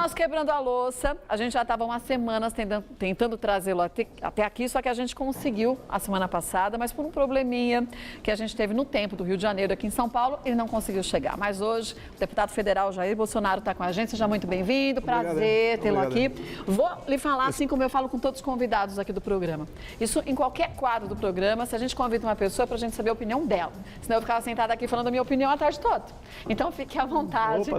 nosso Quebrando a Louça, a gente já estava umas semanas tentando trazê-lo até aqui, só que a gente conseguiu a semana passada, mas por um probleminha que a gente teve no tempo do Rio de Janeiro aqui em São Paulo, ele não conseguiu chegar. Mas hoje, o deputado federal Jair Bolsonaro está com a gente, seja muito bem-vindo, prazer tê-lo aqui. Vou lhe falar assim como eu falo com todos os convidados aqui do programa. Isso em qualquer quadro do programa, se a gente convida uma pessoa para a gente saber a opinião dela. Senão eu ficava sentada aqui falando a minha opinião a tarde toda. Então fique à vontade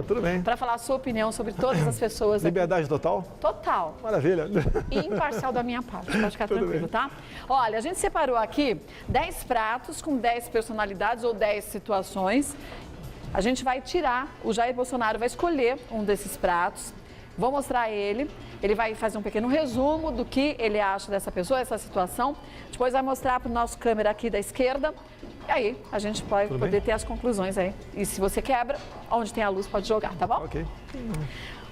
para falar a sua opinião sobre todas as pessoas. Liberdade aqui. Total? Total. Maravilha. E imparcial da minha parte, pode ficar tranquilo, tá? Olha, a gente separou aqui 10 pratos com 10 personalidades ou 10 situações. A gente vai tirar, o Jair Bolsonaro vai escolher um desses pratos. Vou mostrar ele vai fazer um pequeno resumo do que ele acha dessa pessoa, essa situação. Depois vai mostrar para o nosso câmera aqui da esquerda. E aí a gente pode poder ter as conclusões aí. E se você quebra, onde tem a luz pode jogar, tá bom? Ok.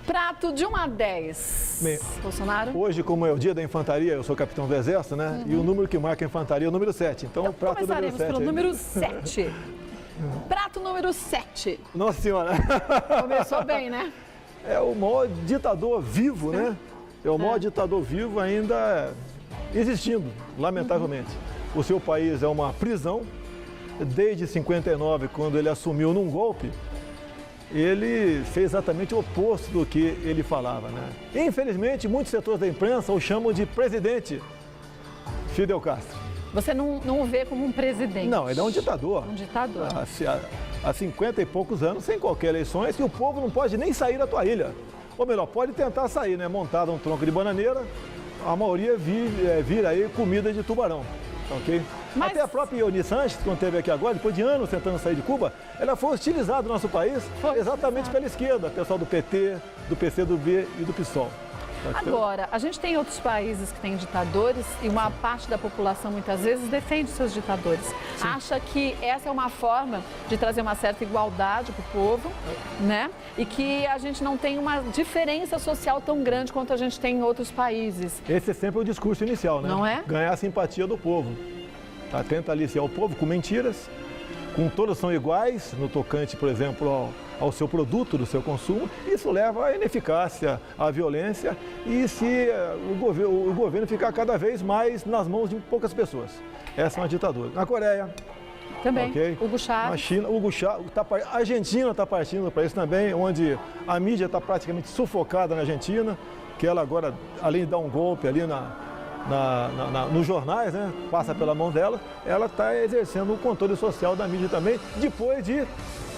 Prato de 1 a 10. Bem, Bolsonaro? Hoje, como é o dia da infantaria, eu sou capitão do Exército, né? E o número que marca a infantaria é o número 7. Então, prato número 7. Começaremos pelo número 7. Prato número 7. Nossa Senhora! Começou bem, né? É o maior ditador vivo, né? É o maior ditador vivo ainda existindo, lamentavelmente. O seu país é uma prisão. Desde 59, quando ele assumiu num golpe, ele fez exatamente o oposto do que ele falava, né? Infelizmente, muitos setores da imprensa o chamam de presidente Fidel Castro. Você não o vê como um presidente? Não, ele é um ditador. Um ditador. Há 50 e poucos anos, sem qualquer eleições, e o povo não pode nem sair da tua ilha. Ou melhor, pode tentar sair, né? Montado um tronco de bananeira, a maioria vira aí comida de tubarão, ok? Mas... Até a própria Ione Sanches, quando esteve aqui agora, depois de anos tentando sair de Cuba, ela foi hostilizada no nosso país exatamente pela esquerda, pessoal do PT, do PCdoB e do PSOL. Agora, a gente tem outros países que têm ditadores e uma parte da população muitas vezes defende seus ditadores. Sim. Acha que essa é uma forma de trazer uma certa igualdade para o povo, né? E que a gente não tem uma diferença social tão grande quanto a gente tem em outros países. Esse é sempre o discurso inicial, né? Não é? Ganhar a simpatia do povo. Tá? Tenta aliciar o povo com mentiras, com todos são iguais, no tocante, por exemplo, ao seu produto, do seu consumo. Isso leva à ineficácia, à violência e se o governo ficar cada vez mais nas mãos de poucas pessoas. Essa é uma ditadura. Na Coreia... Também, okay. Hugo Chávez. Na China, Hugo Chávez, a Argentina está partindo para isso também, onde a mídia está praticamente sufocada na Argentina, que ela agora, além de dar um golpe ali nos jornais, né, passa pela mão dela, ela está exercendo o controle social da mídia também, depois de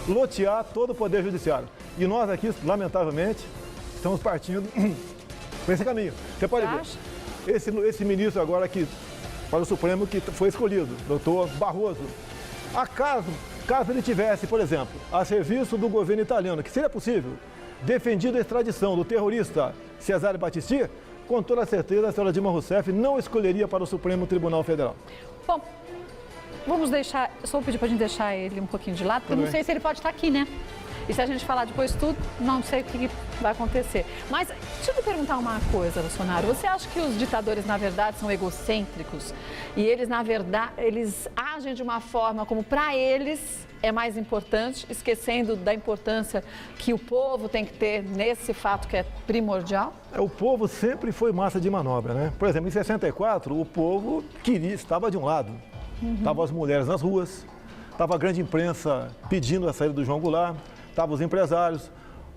lotear todo o poder judiciário. E nós aqui, lamentavelmente, estamos partindo para esse caminho. Você pode ver, esse ministro agora aqui, para o Supremo, que foi escolhido, doutor Barroso, caso ele tivesse, por exemplo, a serviço do governo italiano, que seria possível, defendido a extradição do terrorista Cesare Battisti, com toda certeza a senhora Dilma Rousseff não escolheria para o Supremo Tribunal Federal. Bom, vamos deixar, só pedir para a gente deixar ele um pouquinho de lado, porque eu não sei se ele pode estar aqui, né? E se a gente falar depois tudo, não sei o que vai acontecer. Mas deixa eu te perguntar uma coisa, Bolsonaro. Você acha que os ditadores, na verdade, são egocêntricos? E eles, na verdade, eles agem de uma forma como para eles é mais importante, esquecendo da importância que o povo tem que ter nesse fato que é primordial? O povo sempre foi massa de manobra, né? Por exemplo, em 64, o povo estava de um lado. Estavam as mulheres nas ruas, estava a grande imprensa pedindo a saída do João Goulart, estavam os empresários,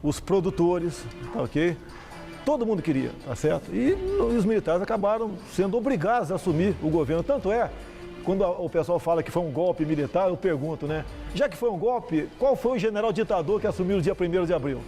os produtores, tá ok? Todo mundo queria, tá certo? E os militares acabaram sendo obrigados a assumir o governo. Tanto é, quando o pessoal fala que foi um golpe militar, eu pergunto, né? Já que foi um golpe, qual foi o general ditador que assumiu no dia 1º de abril?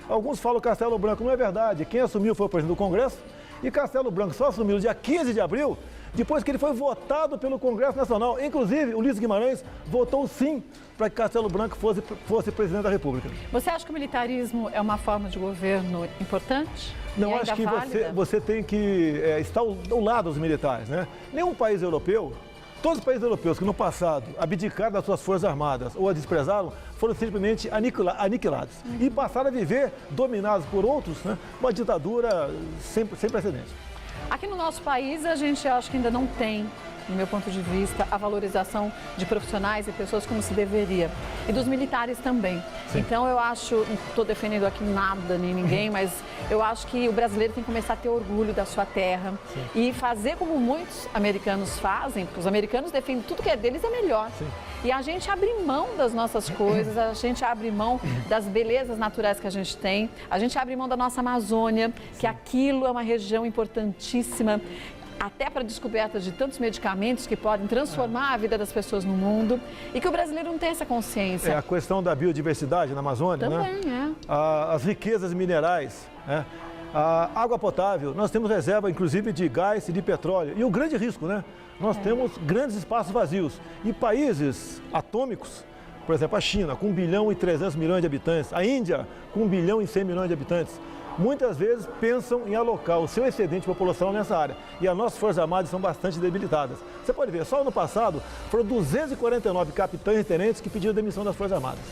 Alguns falam Castelo Branco, não é verdade. Quem assumiu foi o presidente do Congresso e Castelo Branco só assumiu no dia 15 de abril, depois que ele foi votado pelo Congresso Nacional. Inclusive, o Ulisses Guimarães votou sim para que Castelo Branco fosse presidente da República. Você acha que o militarismo é uma forma de governo importante? Não, acho que você tem que estar ao lado dos militares, né? Nenhum país europeu, todos os países europeus que no passado abdicaram das suas forças armadas ou a desprezaram, foram simplesmente aniquilados e passaram a viver dominados por outros, né? Uma ditadura sem precedentes. Aqui no nosso país, a gente acho que ainda não tem no meu ponto de vista, a valorização de profissionais e pessoas como se deveria. E dos militares também. Sim. Então eu acho, não estou defendendo aqui nada nem ninguém, mas eu acho que o brasileiro tem que começar a ter orgulho da sua terra. Sim. E fazer como muitos americanos fazem, porque os americanos defendem tudo que é deles é melhor. Sim. E a gente abre mão das nossas coisas, a gente abre mão das belezas naturais que a gente tem, a gente abre mão da nossa Amazônia, que aquilo é uma região importantíssima, até para a descoberta de tantos medicamentos que podem transformar a vida das pessoas no mundo, e que o brasileiro não tem essa consciência. É a questão da biodiversidade na Amazônia, também, né? As riquezas minerais, né? A água potável, nós temos reserva inclusive de gás e de petróleo. E o grande risco, né? Nós temos grandes espaços vazios. E países atômicos, por exemplo, a China, com 1 bilhão e 300 milhões de habitantes, a Índia, com 1 bilhão e 100 milhões de habitantes, muitas vezes pensam em alocar o seu excedente populacional nessa área. E as nossas Forças Armadas são bastante debilitadas. Você pode ver, só no passado foram 249 capitães e tenentes que pediram demissão das Forças Armadas.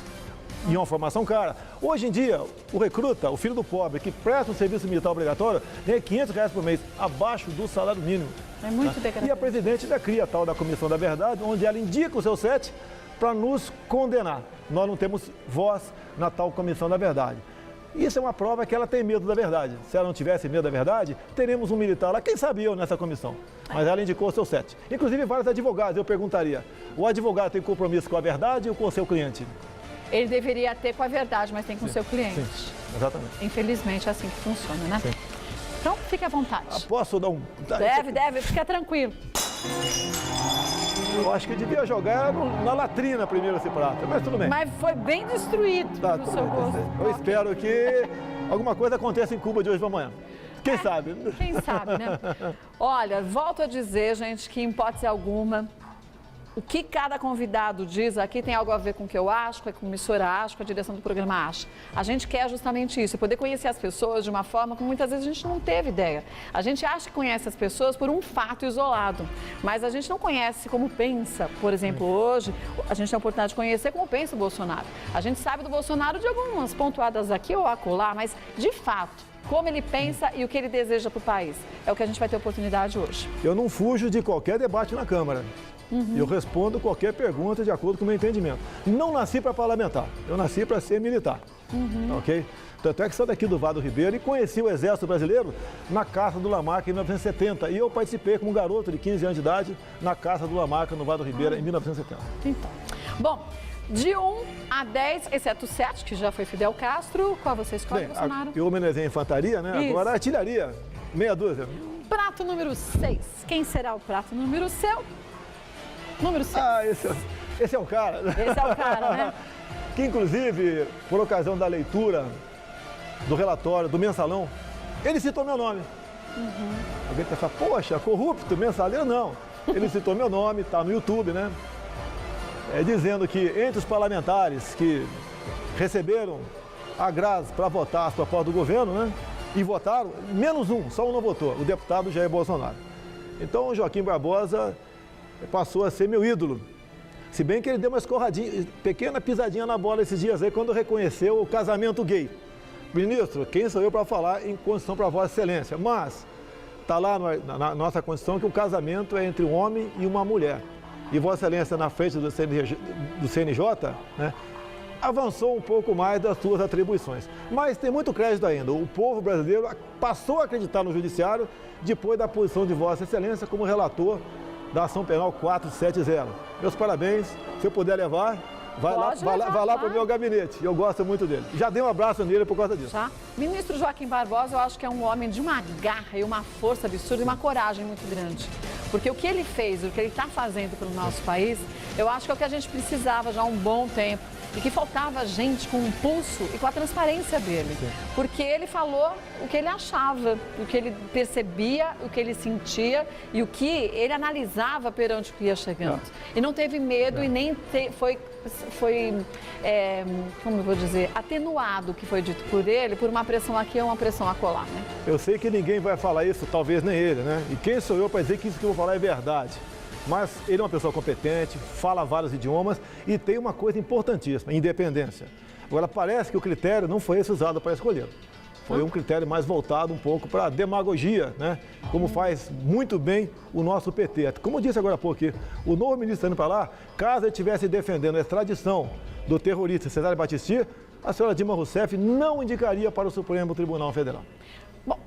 E uma formação cara. Hoje em dia, o recruta, o filho do pobre, que presta um serviço militar obrigatório, ganha R$500 por mês, abaixo do salário mínimo. É muito degradante. E a presidente ainda cria a tal da Comissão da Verdade, onde ela indica o seu 7 para nos condenar. Nós não temos voz na tal Comissão da Verdade. Isso é uma prova que ela tem medo da verdade. Se ela não tivesse medo da verdade, teremos um militar lá, quem sabe eu, nessa comissão. Mas ela indicou o seu 7. Inclusive, vários advogados, eu perguntaria, o advogado tem compromisso com a verdade ou com o seu cliente? Ele deveria ter com a verdade, mas tem com o seu cliente. Sim, exatamente. Infelizmente é assim que funciona, né? Sim. Então, fique à vontade. Posso dar um... Deve, fica tranquilo. Eu acho que devia jogar na latrina primeiro esse prato, mas tudo bem. Mas foi bem destruído Tá, pro seu gosto. Eu espero que alguma coisa aconteça em Cuba de hoje para amanhã. Quem sabe? Quem sabe, né? Olha, volto a dizer, gente, que em hipótese alguma, o que cada convidado diz aqui tem algo a ver com o que eu acho, com a emissora acha, com a direção do programa acha. A gente quer justamente isso, poder conhecer as pessoas de uma forma que muitas vezes a gente não teve ideia. A gente acha que conhece as pessoas por um fato isolado, mas a gente não conhece como pensa. Por exemplo, hoje, a gente tem a oportunidade de conhecer como pensa o Bolsonaro. A gente sabe do Bolsonaro de algumas pontuadas aqui ou acolá, mas de fato, como ele pensa e o que ele deseja para o país. É o que a gente vai ter oportunidade hoje. Eu não fujo de qualquer debate na Câmara. Eu respondo qualquer pergunta de acordo com o meu entendimento. Não nasci para parlamentar, eu nasci para ser militar. Ok? Tanto é que sou daqui do Vado Ribeiro e conheci o Exército Brasileiro na Caça do Lamarca em 1970. E eu participei como garoto de 15 anos de idade na Caça do Lamarca no Vado Ribeiro em 1970. Então, bom, de 1 a 10, exceto o 7, que já foi Fidel Castro, qual você escolhe, Bolsonaro? Eu homenageei a infantaria, né? Isso. Agora a artilharia, meia dúzia. Prato número 6. Quem será o prato número seu? Número 6. Ah, esse é o cara. Esse é o cara, né? Que, inclusive, por ocasião da leitura do relatório, do mensalão, ele citou meu nome. Alguém pensa, poxa, corrupto, mensaleiro? Não. Ele citou meu nome, está no YouTube, né? Dizendo que entre os parlamentares que receberam agrado para votar as propostas do governo, né? E votaram, menos um, só um não votou, o deputado Jair Bolsonaro. Então, o Joaquim Barbosa passou a ser meu ídolo. Se bem que ele deu uma escorradinha, pequena pisadinha na bola esses dias aí, quando reconheceu o casamento gay. Ministro, quem sou eu para falar em Constituição para Vossa Excelência? Mas está lá na nossa Constituição que o casamento é entre um homem e uma mulher. E Vossa Excelência, na frente do CNJ, né, avançou um pouco mais das suas atribuições. Mas tem muito crédito ainda. O povo brasileiro passou a acreditar no Judiciário depois da posição de Vossa Excelência como relator da Ação Penal 470. Meus parabéns. Se eu puder levar, vai lá para o meu gabinete. Eu gosto muito dele. Já dei um abraço nele por causa disso. Tá. Ministro Joaquim Barbosa, eu acho que é um homem de uma garra e uma força absurda e uma coragem muito grande. Porque o que ele fez, o que ele está fazendo pelo nosso país, eu acho que é o que a gente precisava já há um bom tempo. E que faltava gente com o pulso e com a transparência dele. Sim. Porque ele falou o que ele achava, o que ele percebia, o que ele sentia e o que ele analisava perante o que ia chegando. E não teve medo e nem foi como eu vou dizer, atenuado o que foi dito por ele por uma pressão aqui ou uma pressão acolá, né? Eu sei que ninguém vai falar isso, talvez nem ele, né? E quem sou eu para dizer que isso que eu vou falar é verdade? Mas ele é uma pessoa competente, fala vários idiomas e tem uma coisa importantíssima, independência. Agora, parece que o critério não foi esse usado para escolher. Foi um critério mais voltado um pouco para a demagogia, né? Como faz muito bem o nosso PT. Como eu disse agora há pouco, aqui, o novo ministro indo para lá, caso ele estivesse defendendo a extradição do terrorista Cesare Battisti, a senhora Dilma Rousseff não indicaria para o Supremo Tribunal Federal. Bom,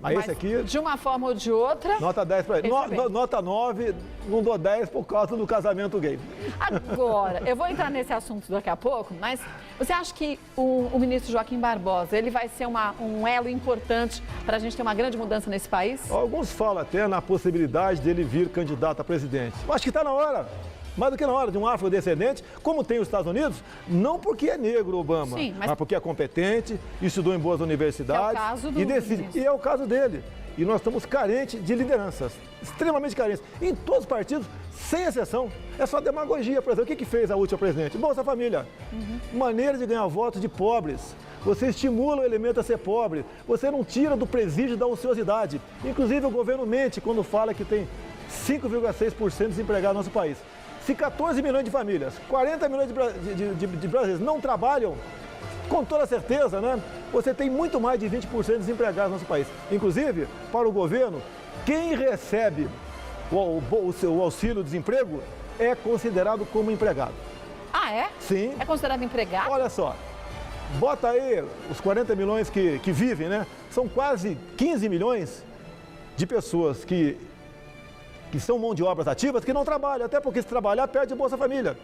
mas esse aqui, de uma forma ou de outra... Nota 10 para ele. Nota 9, não dou 10 por causa do casamento gay. Agora, eu vou entrar nesse assunto daqui a pouco, mas você acha que o ministro Joaquim Barbosa, ele vai ser um elo importante para a gente ter uma grande mudança nesse país? Alguns falam até na possibilidade dele vir candidato a presidente. Eu acho que está na hora. Mais do que na hora de um afrodescendente, como tem os Estados Unidos, não porque é negro Obama, sim, mas porque é competente, estudou em boas universidades. É o caso do e decide. E é o caso dele. E nós estamos carentes de lideranças, extremamente carentes, em todos os partidos, sem exceção. É só demagogia, por exemplo. O que fez a última presidente? Bolsa Família. Maneira de ganhar votos de pobres. Você estimula o elemento a ser pobre. Você não tira do presídio da ociosidade. Inclusive, o governo mente quando fala que tem 5,6% de desempregados no nosso país. Se 14 milhões de famílias, 40 milhões de brasileiros não trabalham, com toda certeza, né? Você tem muito mais de 20% de desempregados no nosso país. Inclusive, para o governo, quem recebe o auxílio-desemprego é considerado como empregado. Ah, é? Sim. É considerado empregado? Olha só, bota aí os 40 milhões que vivem, né? São quase 15 milhões de pessoas que são mão de obras ativas, que não trabalham, até porque se trabalhar perde Bolsa Família.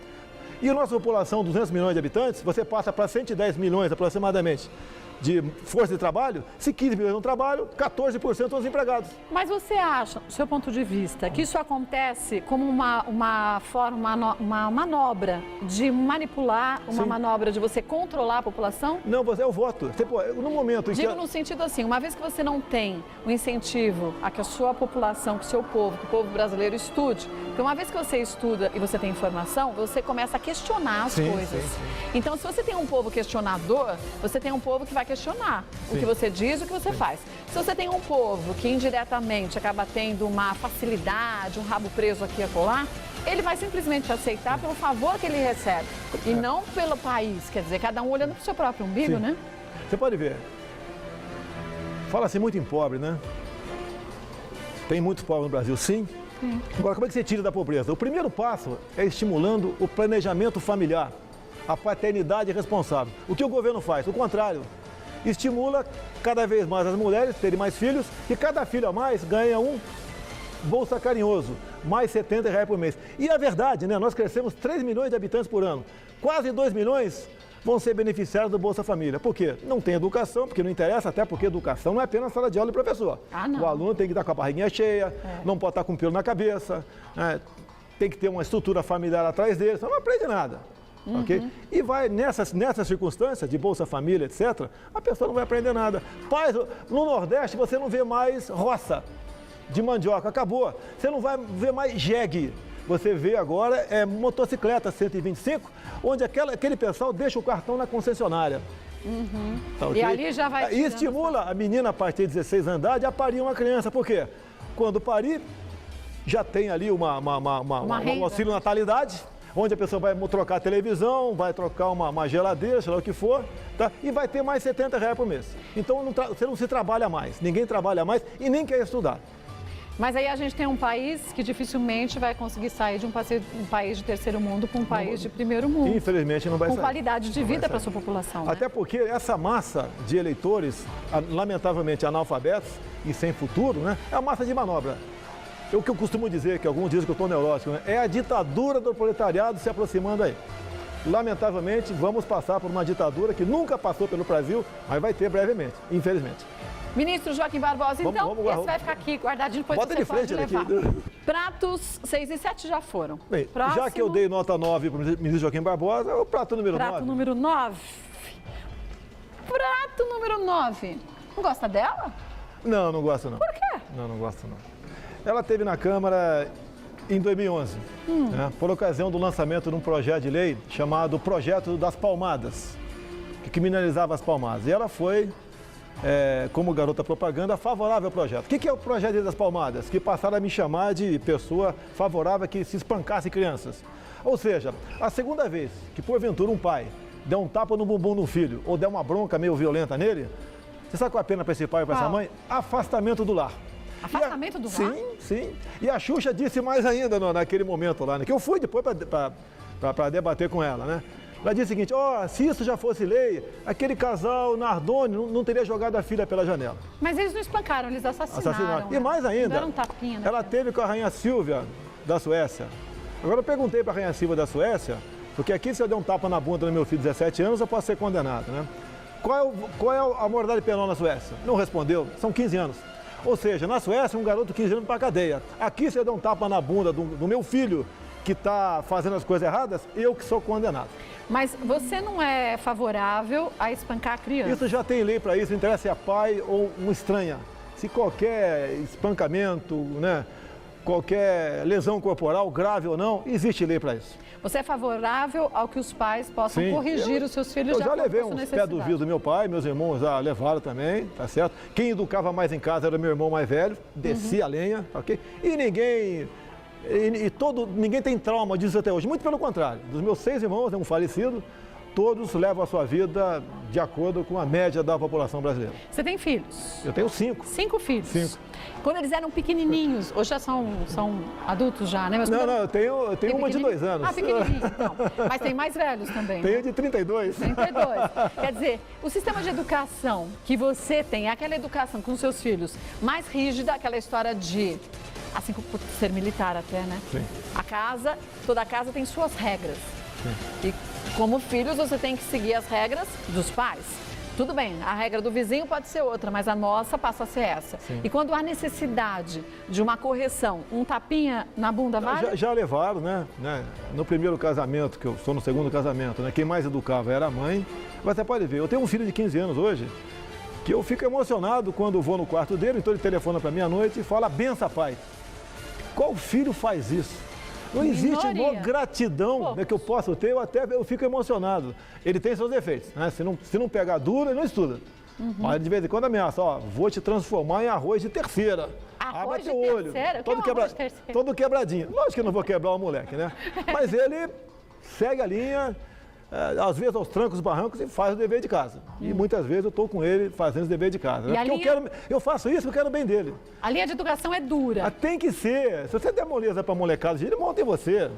E a nossa população, 200 milhões de habitantes, você passa para 110 milhões aproximadamente de força de trabalho, se 15 milhões não trabalham, 14% são desempregados. Mas você acha, do seu ponto de vista, que isso acontece como uma manobra de manipular, uma Sim. manobra de você controlar a população? Não, você é o voto. Você, pô, no momento em Digo que... no sentido assim, uma vez que você não tem o incentivo a que a sua população, que o seu povo, que o povo brasileiro estude, porque uma vez que você estuda e você tem informação, você começa a questionar as coisas. Sim. Então, se você tem um povo questionador, você tem um povo que vai questionar o que você diz e o que você faz. Se você tem um povo que indiretamente acaba tendo uma facilidade, um rabo preso aqui e acolá, ele vai simplesmente aceitar pelo favor que ele recebe e não pelo país. Quer dizer, cada um olhando para o seu próprio umbigo, Sim. né? Você pode ver. Fala-se muito em pobre, né? Tem muitos pobres no Brasil, sim. Agora, como é que você tira da pobreza? O primeiro passo é estimulando o planejamento familiar, a paternidade responsável. O que o governo faz? O contrário. Estimula cada vez mais as mulheres terem mais filhos e cada filho a mais ganha um Bolsa Carinhoso, mais R$70 por mês. E a verdade, né? Nós crescemos 3 milhões de habitantes por ano. Quase 2 milhões vão ser beneficiados do Bolsa Família. Por quê? Não tem educação, porque não interessa, até porque educação não é apenas sala de aula e professor. Não. O aluno tem que estar com a barriguinha cheia, não pode estar com pelo na cabeça, tem que ter uma estrutura familiar atrás dele, senão não aprende nada. Okay? E vai nessas circunstâncias de Bolsa Família, etc., a pessoa não vai aprender nada. Pais, no Nordeste você não vê mais roça de mandioca, acabou. Você não vai ver mais jegue. Você vê agora motocicleta 125, onde aquele pessoal deixa o cartão na concessionária. Tá, okay? E ali já vai... E estimula a menina a partir de 16 anos de idade a parir uma criança. Por quê? Quando parir, já tem ali um auxílio natalidade, onde a pessoa vai trocar a televisão, vai trocar uma geladeira, sei lá o que for, tá? E vai ter mais R$70 por mês. Então você não se trabalha mais, ninguém trabalha mais e nem quer estudar. Mas aí a gente tem um país que dificilmente vai conseguir sair de um país de terceiro mundo para um país de primeiro mundo. Infelizmente não vai sair. Com qualidade de vida para a sua população. Né? Até porque essa massa de eleitores, lamentavelmente analfabetos e sem futuro, né, é a massa de manobra. O que eu costumo dizer, que alguns dizem que eu estou neurótico, né, é a ditadura do proletariado se aproximando aí. Lamentavelmente, vamos passar por uma ditadura que nunca passou pelo Brasil, mas vai ter brevemente, infelizmente. Ministro Joaquim Barbosa, então, esse vai ficar aqui guardadinho, depois Bota você de frente pode levar. Daqui. Pratos 6 e 7 já foram. Bem, Próximo, já que eu dei nota 9 para o ministro Joaquim Barbosa, é o prato número 9. Prato número 9. Prato número 9. Não gosta dela? Não, não gosto não. Por quê? Não gosto não. Ela esteve na Câmara em 2011, né, por ocasião do lançamento de um projeto de lei chamado Projeto das Palmadas, que criminalizava as palmadas. E ela foi, como garota propaganda, favorável ao projeto. O que é o Projeto das Palmadas? Que passaram a me chamar de pessoa favorável a que se espancasse crianças. Ou seja, a segunda vez que porventura um pai der um tapa no bumbum de um filho ou der uma bronca meio violenta nele, Você sabe qual é a pena para esse pai e para essa mãe? Afastamento do lar. Afastamento do lar? Sim, sim. E a Xuxa disse mais ainda naquele momento lá, né? Que eu fui depois para debater com ela, né? Ela disse o seguinte, se isso já fosse lei, aquele casal Nardoni não teria jogado a filha pela janela. Mas eles não espancaram, eles assassinaram. E mais ainda, deram um tapinha, né? Ela teve com a rainha Silvia da Suécia. Agora eu perguntei para a rainha Silvia da Suécia, porque aqui se eu der um tapa na bunda do meu filho de 17 anos, eu posso ser condenado, né? Qual é a moralidade penal na Suécia? Não respondeu, são 15 anos. Ou seja, na Suécia, um garoto de 15 anos para a cadeia. Aqui se eu der um tapa na bunda do meu filho, que está fazendo as coisas erradas, eu que sou condenado. Mas você não é favorável a espancar a criança? Isso já tem lei para isso, não interessa se é pai ou uma estranha. Se qualquer espancamento, né, qualquer lesão corporal, grave ou não, existe lei para isso. Você é favorável ao que os pais possam corrigir os seus filhos? Eu já levei uns pés do vidro do meu pai, meus irmãos já levaram também, tá certo? Quem educava mais em casa era meu irmão mais velho, descia a lenha, ok? E ninguém tem trauma disso até hoje, muito pelo contrário. Dos meus 6 irmãos, um falecido, todos levam a sua vida de acordo com a média da população brasileira. Você tem filhos? Eu tenho 5. 5 filhos? 5. Quando eles eram pequenininhos, hoje já são adultos já, né? Mas não, eu tenho uma de 2 anos. Ah, pequenininho, então. Mas tem mais velhos também. Tenho né? de 32. 32. Quer dizer, o sistema de educação que você tem, é aquela educação com os seus filhos mais rígida, aquela história de... Assim por ser militar até, né? Sim. Toda casa tem suas regras. Sim. E como filhos, você tem que seguir as regras dos pais. Tudo bem, a regra do vizinho pode ser outra, mas a nossa passa a ser essa. Sim. E quando há necessidade de uma correção, um tapinha na bunda vale? Já levaram, né? No primeiro casamento, que eu sou no segundo casamento, né? Quem mais educava era a mãe. Mas você pode ver, eu tenho um filho de 15 anos hoje, que eu fico emocionado quando vou no quarto dele, então ele telefona para mim à noite e fala, benção, pai. Qual filho faz isso? Não existe uma gratidão, né, que eu possa ter, eu fico emocionado. Ele tem seus defeitos, né? Se não pegar duro, ele não estuda. Mas de vez em quando ameaça, vou te transformar em arroz de terceira. Arroz de olho. Terceira? Todo quebradinho. Lógico que eu não vou quebrar o moleque, né? Mas ele segue a linha, às vezes aos trancos e barrancos, e faz o dever de casa. E muitas vezes eu estou com ele fazendo o dever de casa. Né? Eu faço isso porque eu quero o bem dele. A linha de educação é dura. Tem que ser. Se você der moleza para a molecada, ele monta em você.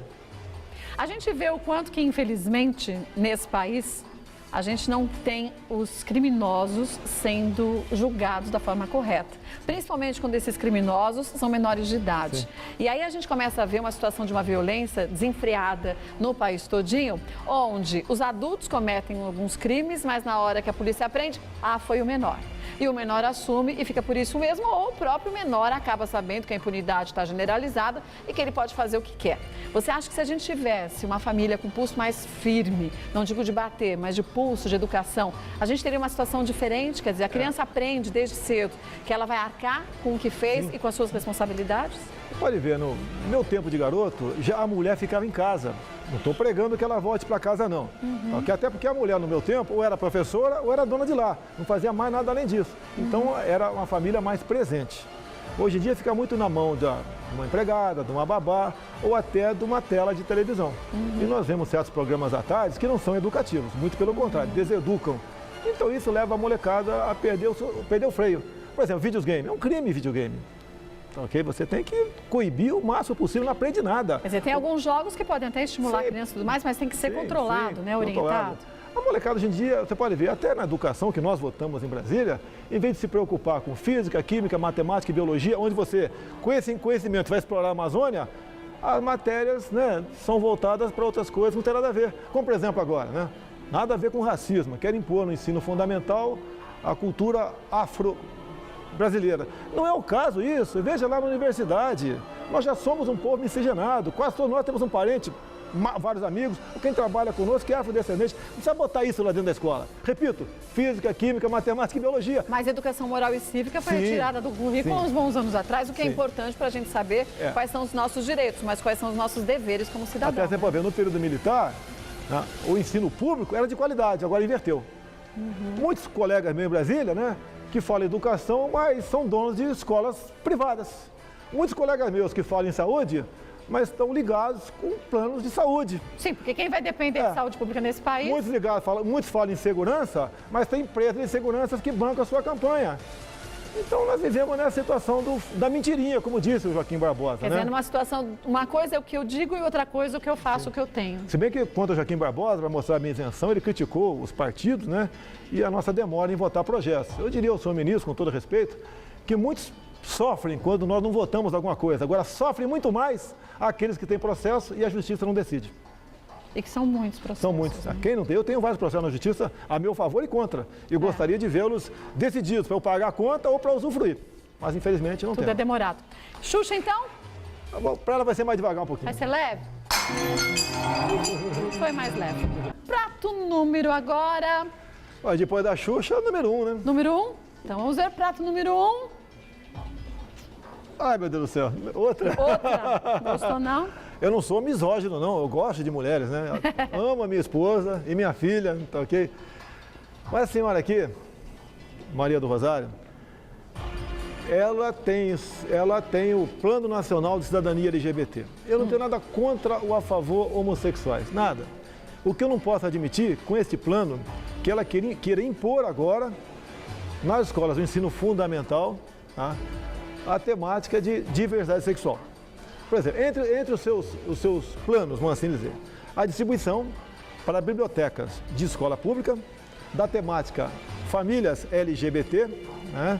A gente vê o quanto que, infelizmente, nesse país, a gente não tem os criminosos sendo julgados da forma correta. Principalmente quando esses criminosos são menores de idade. Sim. E aí a gente começa a ver uma situação de uma violência desenfreada no país todinho, onde os adultos cometem alguns crimes, mas na hora que a polícia aprende, foi o menor. E o menor assume e fica por isso mesmo, ou o próprio menor acaba sabendo que a impunidade está generalizada e que ele pode fazer o que quer. Você acha que se a gente tivesse uma família com pulso mais firme, não digo de bater, mas de pulso, de educação, a gente teria uma situação diferente? Quer dizer, a criança aprende desde cedo que ela vai arcar com o que fez e com as suas responsabilidades? Pode ver, no meu tempo de garoto, já a mulher ficava em casa. Não estou pregando que ela volte para casa, não. Até porque a mulher, no meu tempo, ou era professora ou era dona de lar. Não fazia mais nada além disso. Então, era uma família mais presente. Hoje em dia, fica muito na mão de uma empregada, de uma babá ou até de uma tela de televisão. E nós vemos certos programas à tarde que não são educativos. Muito pelo contrário, deseducam. Então, isso leva a molecada a perder o freio. Por exemplo, videogame. É um crime videogame. Ok? Você tem que coibir o máximo possível, não aprende nada. Quer dizer, tem alguns jogos que podem até estimular a criança e tudo mais, mas tem que ser controlado, né? Orientado. A molecada hoje em dia, você pode ver, até na educação que nós votamos em Brasília, em vez de se preocupar com física, química, matemática e biologia, onde você, com esse conhecimento, vai explorar a Amazônia, as matérias, né, são voltadas para outras coisas, não tem nada a ver. Como, por exemplo, agora, né? Nada a ver com racismo. Querem impor no ensino fundamental a cultura afro-brasileira. Não é o caso isso. Veja lá na universidade. Nós já somos um povo miscigenado. Quase todos nós temos um parente, vários amigos, quem trabalha conosco que é afrodescendente. Não precisa botar isso lá dentro da escola. Repito, física, química, matemática e biologia. Mas educação moral e cívica foi retirada do currículo há uns bons anos atrás, o que é importante para a gente saber quais são os nossos direitos, mas quais são os nossos deveres como cidadão. Até você pode ver, no período militar, né, o ensino público era de qualidade, agora inverteu. Muitos colegas meus em Brasília, né, que falam educação, mas são donos de escolas privadas. Muitos colegas meus que falam em saúde, mas estão ligados com planos de saúde. Sim, porque quem vai depender de saúde pública nesse país? Muitos falam em segurança, mas tem empresas de segurança que bancam a sua campanha. Então nós vivemos nessa situação da mentirinha, como disse o Joaquim Barbosa. Quer dizer, numa situação, uma coisa é o que eu digo e outra coisa é o que eu faço, o que eu tenho. Se bem que quanto ao Joaquim Barbosa, para mostrar a minha isenção, ele criticou os partidos, né? E a nossa demora em votar projetos. Eu diria ao senhor ministro, com todo respeito, que muitos sofrem quando nós não votamos alguma coisa. Agora, sofrem muito mais aqueles que têm processo e a justiça não decide. E que são muitos processos. São muitos. Quem não tem? Eu tenho vários processos na justiça a meu favor e contra. E gostaria de vê-los decididos para eu pagar a conta ou para usufruir. Mas, infelizmente, não tem. Tudo é demorado. Xuxa, então? Para ela vai ser mais devagar um pouquinho. Vai ser leve? Foi mais leve. Prato número agora. Mas depois da Xuxa, número 1, né? Número 1. Então vamos ver o prato número 1. Ai, meu Deus do céu. Outra? Outra. Gostou, não? Eu não sou misógino, não. Eu gosto de mulheres, né? Amo a minha esposa e minha filha, tá ok? Mas a senhora aqui, Maria do Rosário, ela tem o Plano Nacional de Cidadania LGBT. Eu não tenho nada contra ou a favor homossexuais, nada. O que eu não posso admitir com este plano, que ela queira impor agora, nas escolas do ensino fundamental, tá? A temática de diversidade sexual. Por exemplo, entre os seus planos, vamos assim dizer, a distribuição para bibliotecas de escola pública, da temática famílias LGBT, né,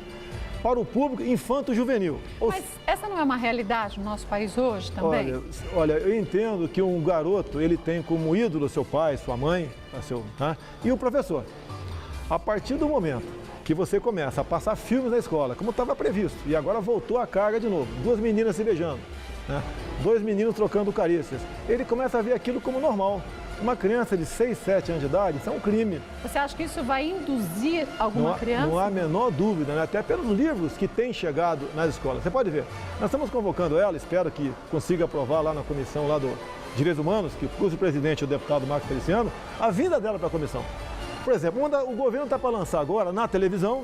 para o público infanto-juvenil. Mas essa não é uma realidade no nosso país hoje também? Olha, eu entendo que um garoto, ele tem como ídolo seu pai, sua mãe, e o professor. A partir do momento que você começa a passar filmes na escola, como estava previsto, e agora voltou a carga de novo, 2 meninas se beijando, né? 2 meninos trocando carícias, ele começa a ver aquilo como normal. Uma criança de 6, 7 anos de idade, isso é um crime. Você acha que isso vai induzir alguma criança? Não há a menor dúvida, né? Até pelos livros que têm chegado nas escolas. Você pode ver, nós estamos convocando ela, espero que consiga aprovar lá na comissão lá do Direitos Humanos, que cujo presidente é o deputado Marcos Feliciano, a vinda dela para a comissão. Por exemplo, o governo está para lançar agora na televisão,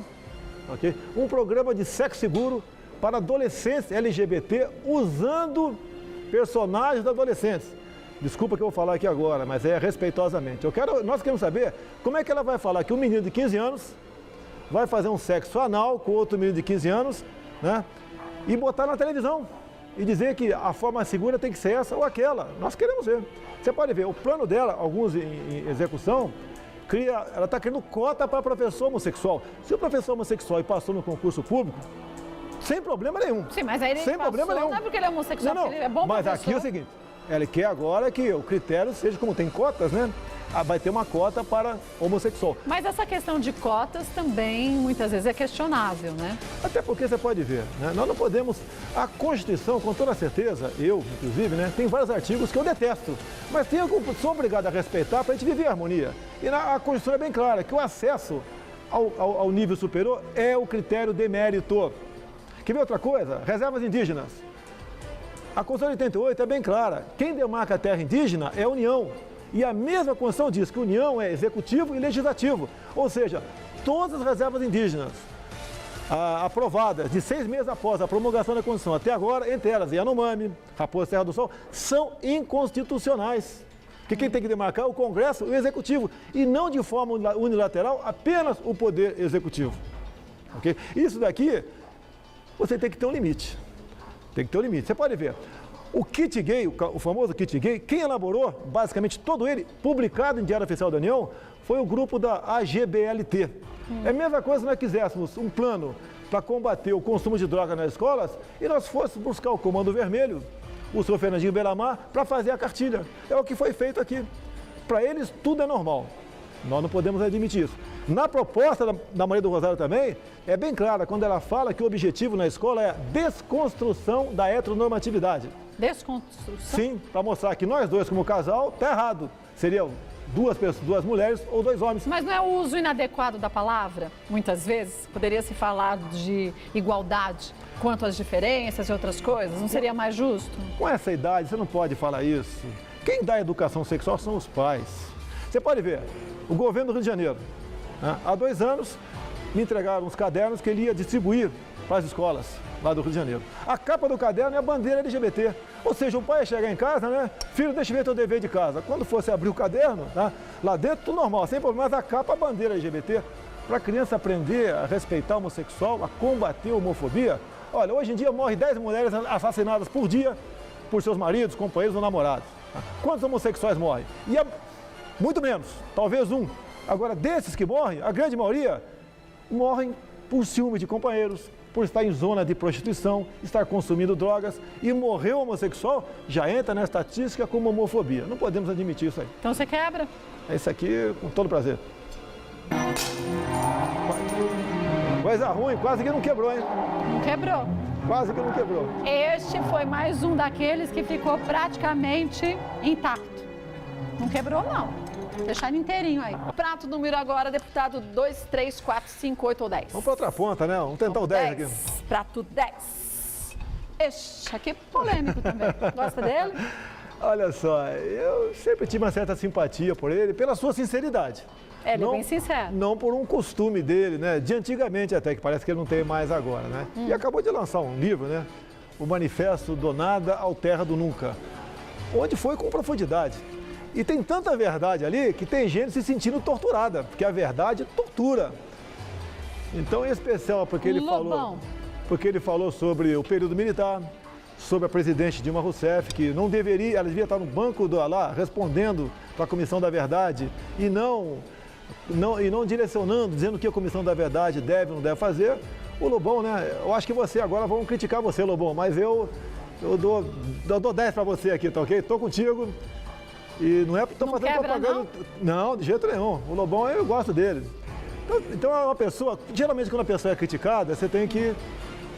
okay, um programa de sexo seguro para adolescentes LGBT usando personagens adolescentes. Desculpa que eu vou falar aqui agora, mas é respeitosamente. Nós queremos saber como é que ela vai falar que um menino de 15 anos vai fazer um sexo anal com outro menino de 15 anos, né? E botar na televisão e dizer que a forma segura tem que ser essa ou aquela. Nós queremos ver. Você pode ver, o plano dela, alguns em execução, ela está criando cota para professor homossexual. Se o professor homossexual passou no concurso público, sem problema nenhum. Sim, mas aí ele sem problema nenhum. Não é porque ele é homossexual, não, porque ele é bom mas professor. Aqui é o seguinte, ela quer agora que o critério seja como tem cotas, né? Vai ter uma cota para homossexual. Mas essa questão de cotas também, muitas vezes, é questionável, né? Até porque você pode ver, né? Nós não podemos... A Constituição, com toda certeza, eu, inclusive, né? Tem vários artigos que eu detesto, mas sou obrigado a respeitar para a gente viver em harmonia. E a Constituição é bem clara, que o acesso ao nível superior é o critério de mérito. Quer ver outra coisa? Reservas indígenas. A Constituição de 88 é bem clara. Quem demarca a terra indígena é a União. E a mesma Constituição diz que a União é executivo e legislativo. Ou seja, todas as reservas indígenas aprovadas de 6 meses após a promulgação da Constituição até agora, entre elas Yanomami, Raposa Serra do Sol, são inconstitucionais. Porque quem tem que demarcar é o Congresso e o Executivo. E não de forma unilateral, apenas o Poder Executivo. Okay? Isso daqui, você tem que ter um limite. Tem que ter um limite. Você pode ver, o kit gay, o famoso kit gay, quem elaborou, basicamente todo ele, publicado em Diário Oficial da União, foi o grupo da AGBLT. É a mesma coisa se nós quiséssemos um plano para combater o consumo de droga nas escolas e nós fôssemos buscar o Comando Vermelho, o senhor Fernandinho Belamar, para fazer a cartilha. É o que foi feito aqui. Para eles, tudo é normal. Nós não podemos admitir isso. Na proposta da Maria do Rosário também, é bem clara quando ela fala que o objetivo na escola é a desconstrução da heteronormatividade. Desconstrução? Sim, para mostrar que nós dois como casal, está errado. Seriam duas mulheres ou 2 homens. Mas não é o uso inadequado da palavra? Muitas vezes poderia se falar de igualdade quanto às diferenças e outras coisas? Não seria mais justo? Com essa idade, você não pode falar isso. Quem dá educação sexual são os pais. Você pode ver, o governo do Rio de Janeiro, há 2 anos, me entregaram uns cadernos que ele ia distribuir para as escolas lá do Rio de Janeiro. A capa do caderno é a bandeira LGBT. Ou seja, o pai ia chegar em casa, né? Filho, deixa eu ver teu dever de casa. Quando fosse abrir o caderno, tá? Lá dentro tudo normal, sem problema, mas a capa é a bandeira LGBT. Para a criança aprender a respeitar o homossexual, a combater a homofobia. Olha, hoje em dia morre 10 mulheres assassinadas por dia por seus maridos, companheiros ou namorados. Tá? Quantos homossexuais morrem? E muito menos, talvez um. Agora, desses que morrem, a grande maioria morrem por ciúme de companheiros, por estar em zona de prostituição, estar consumindo drogas, e morrer homossexual já entra na estatística como homofobia. Não podemos admitir isso aí. Então você quebra? É isso aqui com todo prazer. Coisa ruim, quase que não quebrou, hein? Não quebrou. Quase que não quebrou. Este foi mais um daqueles que ficou praticamente intacto. Não quebrou, não. Deixar ele inteirinho aí. Prato número agora, deputado 2, 3, 4, 5, 8 ou 10. Vamos para outra ponta, né? Vamos tentar o 10 aqui. Prato 10. Este aqui é polêmico também. Gosta dele? Olha só, eu sempre tive uma certa simpatia por ele, pela sua sinceridade. Ele é bem sincero. Não por um costume dele, né? De antigamente até, que parece que ele não tem mais agora, né? E acabou de lançar um livro, né? O Manifesto do Nada ao Terra do Nunca, onde foi com profundidade. E tem tanta verdade ali que tem gente se sentindo torturada, porque a verdade tortura. Então, em especial porque ele falou sobre o período militar, sobre a presidente Dilma Rousseff, que não deveria, ela devia estar no banco lá respondendo para a Comissão da Verdade e não direcionando, dizendo o que a Comissão da Verdade deve ou não deve fazer. O Lobão, né? Eu acho que você agora vão criticar você, Lobão, mas eu dou 10 para você aqui, tá ok? Estou contigo. E não é porque estou fazendo propaganda. Não, de jeito nenhum. O Lobão, eu gosto dele. Então é uma pessoa, geralmente quando a pessoa é criticada, você tem que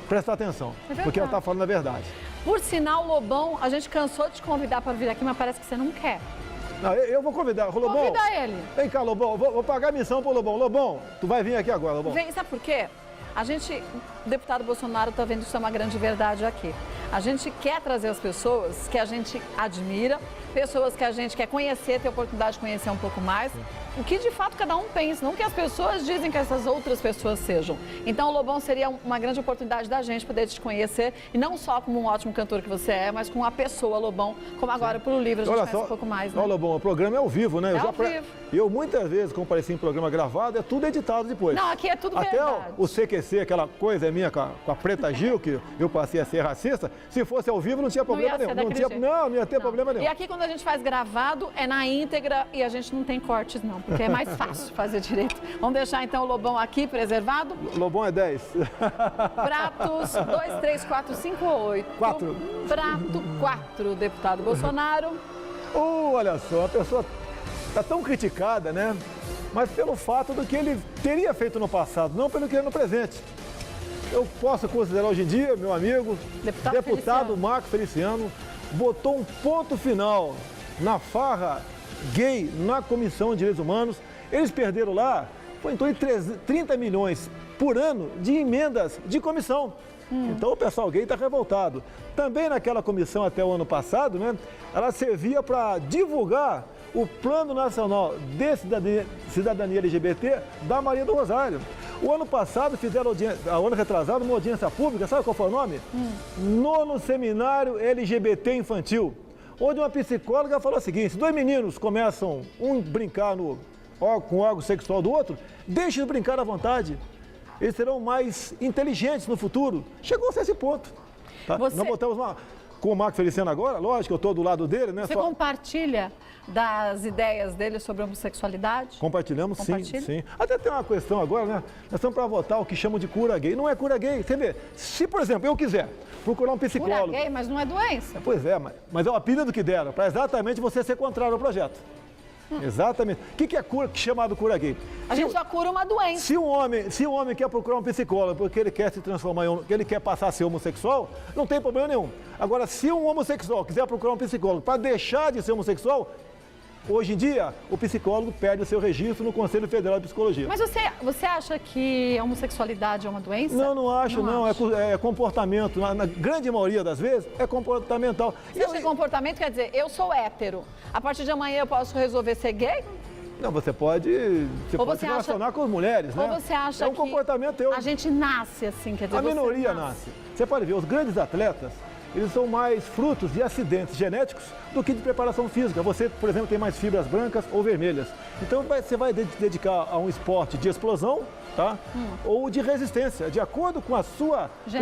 prestar atenção, porque ela está falando a verdade. Por sinal, Lobão, a gente cansou de te convidar para vir aqui, mas parece que você não quer. Não, eu vou convidar. Lobão, convida ele. Vem cá, Lobão, vou pagar a missão pro Lobão. Lobão, tu vai vir aqui agora, Lobão. Vem, sabe por quê? O deputado Bolsonaro está vendo que isso é uma grande verdade aqui. A gente quer trazer as pessoas que a gente admira, pessoas que a gente quer conhecer, ter a oportunidade de conhecer um pouco mais, o que de fato cada um pensa, não o que as pessoas dizem que essas outras pessoas sejam. Então o Lobão seria uma grande oportunidade da gente poder te conhecer, e não só como um ótimo cantor que você é, mas como uma pessoa, Lobão, como agora pelo livro a gente conhece um pouco mais, né? Olha, Lobão, o programa é ao vivo, né? Ao vivo. Eu muitas vezes, como pareci em programa gravado, é tudo editado depois. Não, aqui é tudo Até verdade. o CQC, aquela coisa minha com a Preta Gil, que eu passei a ser racista, se fosse ao vivo não tinha problema nenhum. Não ia ter problema nenhum. E aqui quando a gente faz gravado, é na íntegra e a gente não tem cortes não, porque é mais fácil fazer direito. Vamos deixar então o Lobão aqui preservado. Lobão é 10. Pratos 2, 3, 4, 5 ou 8? 4. Prato 4, deputado Bolsonaro. Olha só, a pessoa está tão criticada, né? Mas pelo fato do que ele teria feito no passado, não pelo que é no presente. Eu posso considerar hoje em dia, meu amigo, deputado Marco Feliciano, botou um ponto final na farra gay na Comissão de Direitos Humanos. Eles perderam lá, foi em torno de 30 milhões por ano de emendas de comissão. Então o pessoal gay está revoltado. Também naquela comissão até o ano passado, né, ela servia para divulgar o Plano Nacional de Cidadania LGBT da Maria do Rosário. O ano passado fizeram ano retrasado, uma audiência pública, sabe qual foi o nome? Nono Seminário LGBT Infantil, onde uma psicóloga falou o seguinte: se dois meninos começam brincar com o órgão sexual do outro, deixe eles brincar à vontade. Eles serão mais inteligentes no futuro. Chegou-se a esse ponto. Tá? Nós botamos com o Marco Feliciano agora, lógico que eu estou do lado dele, né? Você compartilha das ideias dele sobre a homossexualidade? Compartilhamos, sim. Até tem uma questão agora, né? Nós estamos para votar o que chamam de cura gay. Não é cura gay. Você vê, se, por exemplo, eu quiser procurar um psicólogo... Cura gay, mas não é doença. Pois é, mas é o apelido que deram, para exatamente você ser contrário ao projeto. Exatamente. O que é cura, chamado cura gay? A gente só cura uma doença. Se um homem quer procurar um psicólogo porque ele quer se transformar em ele quer passar a ser homossexual, não tem problema nenhum. Agora, se um homossexual quiser procurar um psicólogo para deixar de ser homossexual, hoje em dia, o psicólogo perde o seu registro no Conselho Federal de Psicologia. Mas você acha que a homossexualidade é uma doença? Não acho, não. É comportamento. Na grande maioria das vezes, é comportamental. Você acha que comportamento quer dizer, eu sou hétero, a partir de amanhã eu posso resolver ser gay? Não, você pode se relacionar com as mulheres, né? Ou você acha é um comportamento teu. A gente nasce assim, quer dizer, a minoria nasce. Você pode ver, os grandes atletas, eles são mais frutos de acidentes genéticos do que de preparação física. Você, por exemplo, tem mais fibras brancas ou vermelhas. Então, você vai dedicar a um esporte de explosão, tá? Ou de resistência, de acordo com o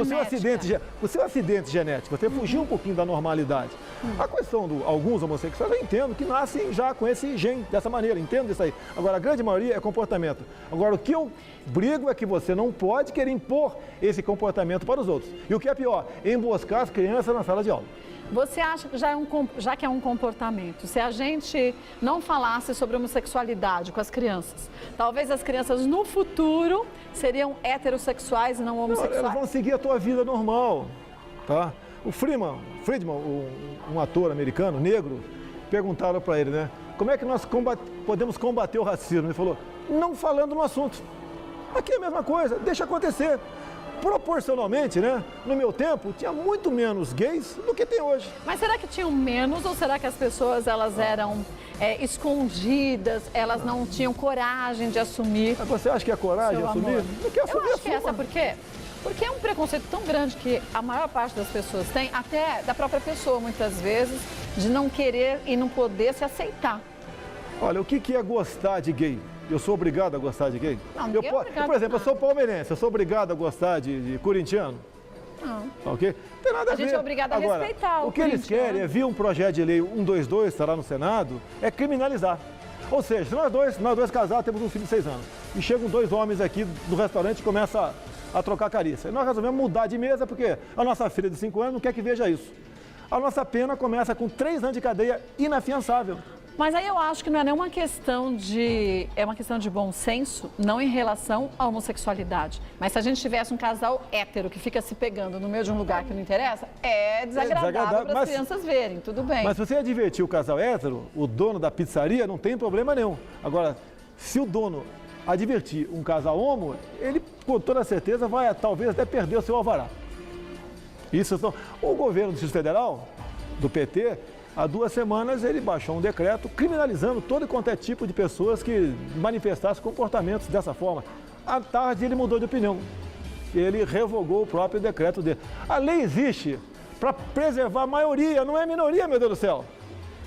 seu acidente genético. Você fugiu um pouquinho da normalidade. A questão de alguns homossexuais, eu entendo que nascem já com esse gene, dessa maneira, entendo isso aí. Agora, a grande maioria é comportamento. Agora, o que eu brigo é que você não pode querer impor esse comportamento para os outros. E o que é pior, emboscar as crianças na sala de aula. Você acha que já que é um comportamento, se a gente não falasse sobre homossexualidade com as crianças, talvez as crianças no futuro seriam heterossexuais e não homossexuais? Não, elas vão seguir a tua vida normal, tá? O Friedman, um ator americano, negro, perguntaram para ele, né? Como é que nós podemos combater o racismo? Ele falou, não falando no assunto. Aqui é a mesma coisa, deixa acontecer. Proporcionalmente, né? No meu tempo, tinha muito menos gays do que tem hoje. Mas será que tinham menos ou será que as pessoas elas eram escondidas, elas não tinham coragem de assumir? Mas você acha que é coragem de assumir? Não quer assumir. Eu acho que é, sabe por quê? Porque é um preconceito tão grande que a maior parte das pessoas tem, até da própria pessoa, muitas vezes, de não querer e não poder se aceitar. Olha, o que é gostar de gay? Eu sou obrigado a gostar de gay? Não, por exemplo, eu sou palmeirense, eu sou obrigado a gostar de corintiano? Não. Ok? Não tem nada a ver. A gente é obrigado a respeitar o que eles querem é vir um projeto de lei 122, estará no Senado, é criminalizar. Ou seja, se nós dois casados temos um filho de 6 anos, e chegam 2 homens aqui do restaurante e começam a trocar carícia. E nós resolvemos mudar de mesa porque a nossa filha de 5 anos não quer que veja isso. A nossa pena começa com 3 anos de cadeia inafiançável. Mas aí eu acho que não é nenhuma questão de... É uma questão de bom senso, não em relação à homossexualidade. Mas se a gente tivesse um casal hétero que fica se pegando no meio de um lugar que não interessa, é desagradável para as crianças verem, tudo bem. Mas se você divertir o casal hétero, o dono da pizzaria, não tem problema nenhum. Agora, se o dono advertir um casal homo, ele com toda certeza vai talvez até perder o seu alvará. O governo do Distrito Federal, do PT, há 2 semanas ele baixou um decreto criminalizando todo e quanto é tipo de pessoas que manifestassem comportamentos dessa forma. À tarde ele mudou de opinião. Ele revogou o próprio decreto dele. A lei existe para preservar a maioria, não é a minoria, meu Deus do céu.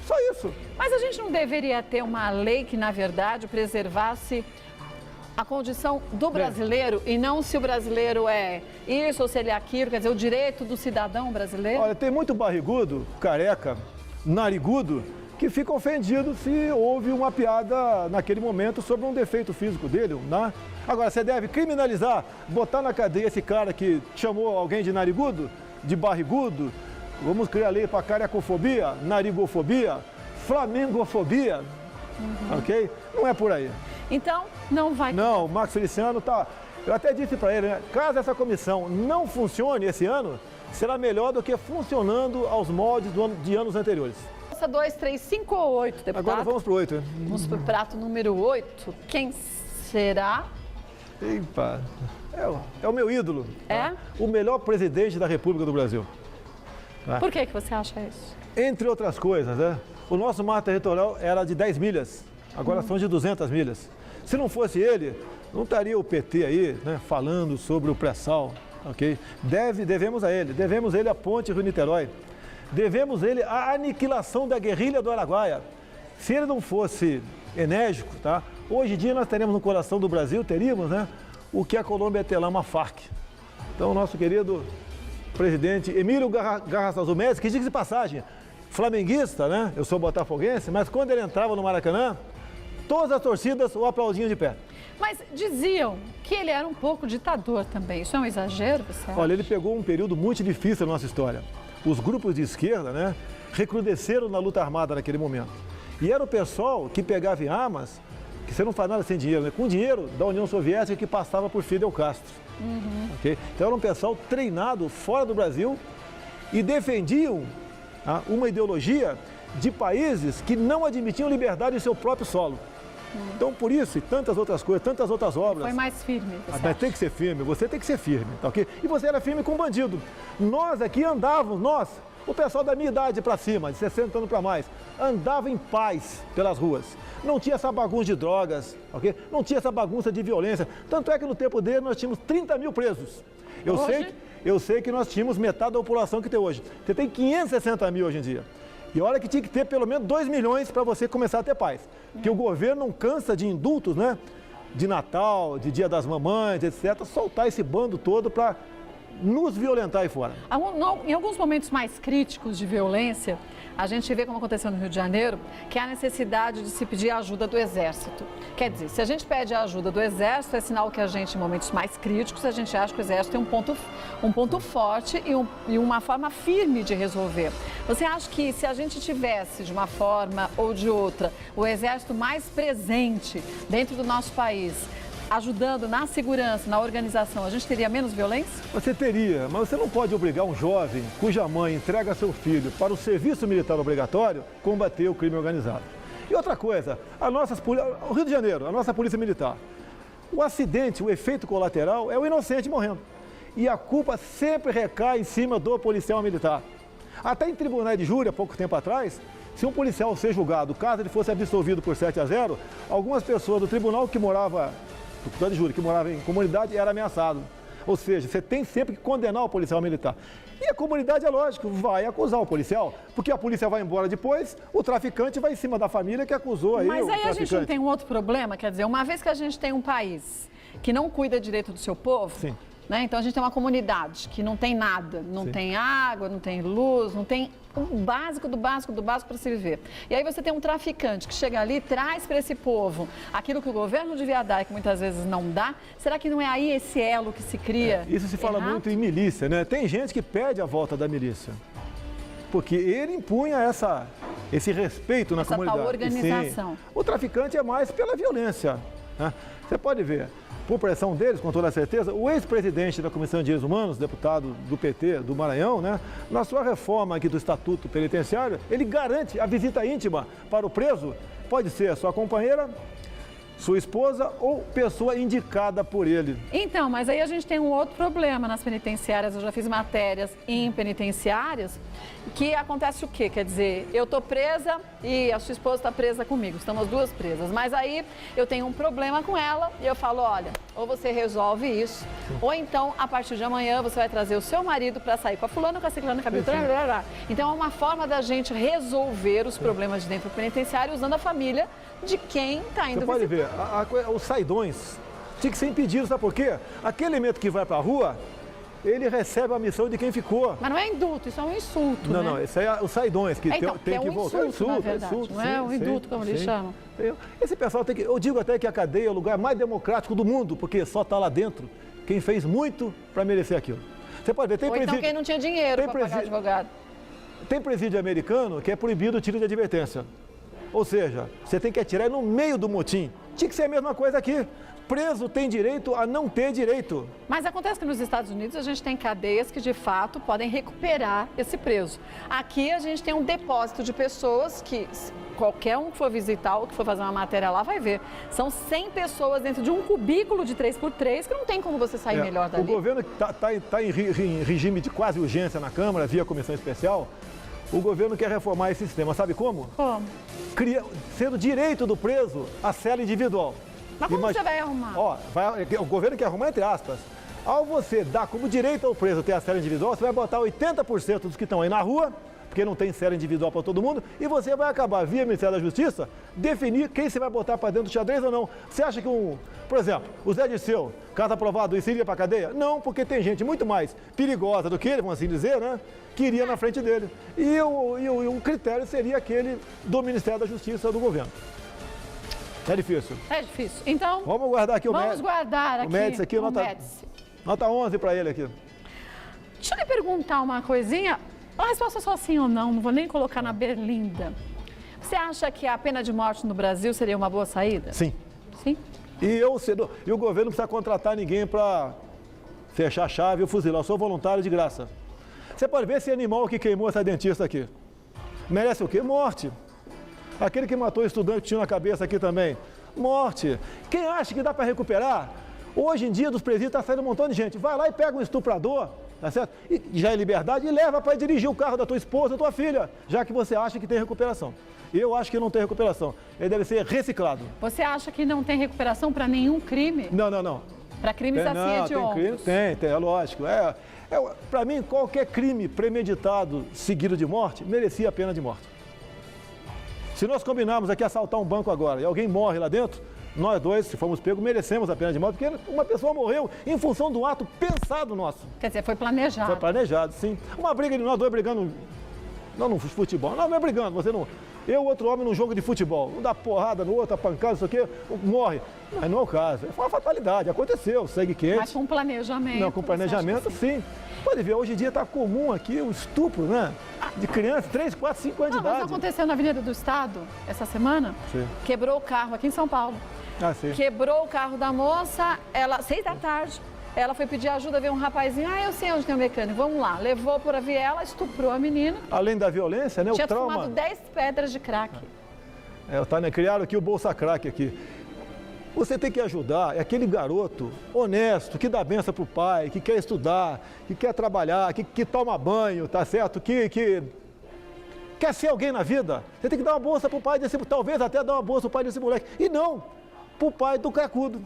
Só isso. Mas a gente não deveria ter uma lei que, na verdade, preservasse a condição do brasileiro e não se o brasileiro é isso ou se ele é aquilo, quer dizer, o direito do cidadão brasileiro? Olha, tem muito barrigudo, careca, narigudo, que fica ofendido se houve uma piada naquele momento sobre um defeito físico dele, né? Agora, você deve criminalizar, botar na cadeia esse cara que chamou alguém de narigudo, de barrigudo, vamos criar lei para carecofobia, narigofobia, flamengofobia, ok? Não é por aí. Então, não vai... Não, o Marcos Feliciano tá... Eu até disse para ele, né? Caso essa comissão não funcione esse ano, será melhor do que funcionando aos moldes de anos anteriores. 2, 3, 5 ou 8, deputado? Agora vamos para o 8. Vamos para o prato número 8. Quem será? Epa, é o meu ídolo. É? Tá? O melhor presidente da República do Brasil. Tá? Por que você acha isso? Entre outras coisas, né? O nosso mar territorial era de 10 milhas, agora são de 200 milhas. Se não fosse ele, não estaria o PT aí, né, falando sobre o pré-sal, ok? Devemos a ele a ponte Rio-Niterói, devemos ele a aniquilação da guerrilha do Araguaia. Se ele não fosse enérgico, tá? Hoje em dia nós teremos no coração do Brasil, teríamos, né, o que a Colômbia tem lá, uma Farc. Então, o nosso querido presidente Emílio Garrastazu Médici, que diga de passagem, flamenguista, né? Eu sou botafoguense, mas quando ele entrava no Maracanã, todas as torcidas o aplaudiam de pé. Mas diziam que ele era um pouco ditador também. Isso é um exagero, você acha? Olha, ele pegou um período muito difícil na nossa história. Os grupos de esquerda, né, recrudesceram na luta armada naquele momento. E era o pessoal que pegava em armas, que você não faz nada sem dinheiro, né? Com dinheiro da União Soviética que passava por Fidel Castro. Okay? Então era um pessoal treinado fora do Brasil e defendiam uma ideologia de países que não admitiam liberdade em seu próprio solo. Então, por isso e tantas outras coisas, tantas outras obras... Foi mais firme, mas tem que ser firme, você tem que ser firme, tá ok? E você era firme com bandido. Nós aqui andávamos, O pessoal da minha idade para cima, de 60 anos para mais, andava em paz pelas ruas. Não tinha essa bagunça de drogas, ok? Não tinha essa bagunça de violência. Tanto é que no tempo dele nós tínhamos 30 mil presos. Eu sei que nós tínhamos metade da população que tem hoje. Você tem 560 mil hoje em dia. E olha que tinha que ter pelo menos 2 milhões para você começar a ter paz. Porque o governo não cansa de indultos, né? De Natal, de Dia das Mamães, etc. Soltar esse bando todo para nos violentar aí fora. Em alguns momentos mais críticos de violência, a gente vê como aconteceu no Rio de Janeiro, que há necessidade de se pedir a ajuda do Exército. Quer dizer, se a gente pede a ajuda do Exército, é sinal que a gente, em momentos mais críticos, a gente acha que o Exército tem um ponto forte e uma forma firme de resolver. Você acha que se a gente tivesse, de uma forma ou de outra, o Exército mais presente dentro do nosso país, ajudando na segurança, na organização, a gente teria menos violência? Você teria, mas você não pode obrigar um jovem cuja mãe entrega seu filho para o serviço militar obrigatório combater o crime organizado. E outra coisa, o Rio de Janeiro, a nossa polícia militar, o acidente, o efeito colateral é o inocente morrendo. E a culpa sempre recai em cima do policial militar. Até em tribunais de júri, há pouco tempo atrás, se um policial ser julgado, caso ele fosse absolvido por 7-0, algumas pessoas do tribunal que morava em comunidade era ameaçado. Ou seja, você tem sempre que condenar o policial militar. E a comunidade, é lógico, vai acusar o policial, porque a polícia vai embora depois, o traficante vai em cima da família que acusou aí o traficante. Mas aí a gente não tem um outro problema, quer dizer, uma vez que a gente tem um país que não cuida direito do seu povo, sim, né? Então a gente tem uma comunidade que não tem nada, não sim, tem água, não tem luz, não tem o básico do básico do básico para se viver. E aí você tem um traficante que chega ali e traz para esse povo aquilo que o governo devia dar e que muitas vezes não dá. Será que não é aí esse elo que se cria? Isso se fala errado? muito em milícia, né? Tem gente que pede a volta da milícia, porque ele impunha esse respeito na comunidade. Essa tal organização. Sim, o traficante é mais pela violência, né? Você pode ver, por pressão deles, com toda certeza, o ex-presidente da Comissão de Direitos Humanos, deputado do PT do Maranhão, né, na sua reforma aqui do Estatuto Penitenciário, ele garante a visita íntima para o preso, pode ser a sua companheira, sua esposa ou pessoa indicada por ele. Então, mas aí a gente tem um outro problema nas penitenciárias. Eu já fiz matérias em penitenciárias que acontece o quê? Quer dizer, eu estou presa e a sua esposa está presa comigo, estamos as duas presas. Mas aí eu tenho um problema com ela e eu falo, olha, ou você resolve isso, ou então, a partir de amanhã, você vai trazer o seu marido para sair com a fulana, com a ciclana, com a beltrana. Então, é uma forma da gente resolver os problemas de dentro do penitenciário usando a família de quem está indo visitar. Você pode ver, os saidões tinha que ser impedido, sabe por quê? Aquele elemento que vai para a rua, ele recebe a missão de quem ficou. Mas não é indulto, isso é um insulto, não, né? Não, esse aí é os saidões que tem que voltar. Insulto, na verdade, não é um indulto, como eles chamam. Esse pessoal tem que... Eu digo até que a cadeia é o lugar mais democrático do mundo, porque só está lá dentro quem fez muito para merecer aquilo. Você pode ver, tem presídio... Ou então quem não tinha dinheiro para pagar advogado. Tem presídio americano que é proibido o tiro de advertência. Ou seja, você tem que atirar no meio do motim. Tinha que ser a mesma coisa aqui. Preso tem direito a não ter direito. Mas acontece que nos Estados Unidos a gente tem cadeias que de fato podem recuperar esse preso. Aqui a gente tem um depósito de pessoas que qualquer um que for visitar ou que for fazer uma matéria lá vai ver. São 100 pessoas dentro de um cubículo de 3x3 que não tem como você sair melhor dali. O governo está em regime de quase urgência na Câmara, via comissão especial. O governo quer reformar esse sistema. Sabe como? Como? Sendo direito do preso a cela individual. Mas como você vai arrumar? O governo quer arrumar entre aspas. Ao você dar como direito ao preso ter a cela individual, você vai botar 80% dos que estão aí na rua, porque não tem cela individual para todo mundo, e você vai acabar, via Ministério da Justiça, definir quem você vai botar para dentro do xadrez ou não. Você acha que por exemplo, o Zé Dirceu, caso aprovado, isso iria para a cadeia? Não, porque tem gente muito mais perigosa do que ele, vamos assim dizer, né? Que iria na frente dele. E o critério seria aquele do Ministério da Justiça do governo. É difícil. É difícil. Então, vamos guardar aqui o Médici. Vamos guardar aqui o Médici aqui, nota 11 para ele aqui. Deixa eu lhe perguntar uma coisinha. A resposta é só sim ou não, não vou nem colocar na berlinda. Você acha que a pena de morte no Brasil seria uma boa saída? Sim. Sim? E o governo não precisa contratar ninguém para fechar a chave ou fuzilar. Eu sou voluntário de graça. Você pode ver esse animal que queimou essa dentista aqui. Merece o quê? Morte. Aquele que matou o estudante que tinha na cabeça aqui também. Morte. Quem acha que dá para recuperar? Hoje em dia, dos presídios, está saindo um montão de gente. Vai lá e pega um estuprador, tá certo? E já é liberdade, e leva para dirigir o carro da tua esposa, da tua filha, já que você acha que tem recuperação. Eu acho que não tem recuperação. Ele deve ser reciclado. Você acha que não tem recuperação para nenhum crime? Não. Para crimes assim hediondos? Tem, é lógico. Para mim, qualquer crime premeditado seguido de morte merecia a pena de morte. Se nós combinarmos aqui assaltar um banco agora e alguém morre lá dentro, nós dois, se formos pegos, merecemos a pena de morte, porque uma pessoa morreu em função de um ato pensado nosso. Quer dizer, foi planejado. Foi planejado, sim. Uma briga de nós dois brigando, não no futebol, não é brigando, você não... Eu, outro homem, num jogo de futebol, um dá porrada no outro, a pancada, isso aqui, morre. Mas não é o caso, foi uma fatalidade, aconteceu, segue quente. Mas com planejamento. Não, com planejamento, sim. Pode ver, hoje em dia está comum aqui o estupro, né? De crianças, 3, 4, 5 anos de idade. Mas aconteceu na Avenida do Estado, essa semana, Sim. Quebrou o carro aqui em São Paulo. Ah, sim. Quebrou o carro da moça, 6 da tarde. Ela foi pedir ajuda, veio um rapazinho, eu sei onde tem um mecânico, vamos lá. Levou por a viela, estuprou a menina. Além da violência, né? Tinha o trauma. fumado 10 pedras de crack. Criaram aqui o Bolsa Crack aqui. Você tem que ajudar, é aquele garoto honesto, que dá benção pro pai, que quer estudar, que quer trabalhar, que toma banho, tá certo? Que quer ser alguém na vida. Você tem que dar uma bolsa pro pai desse, talvez até dar uma bolsa pro pai desse moleque. E não pro pai do cracudo.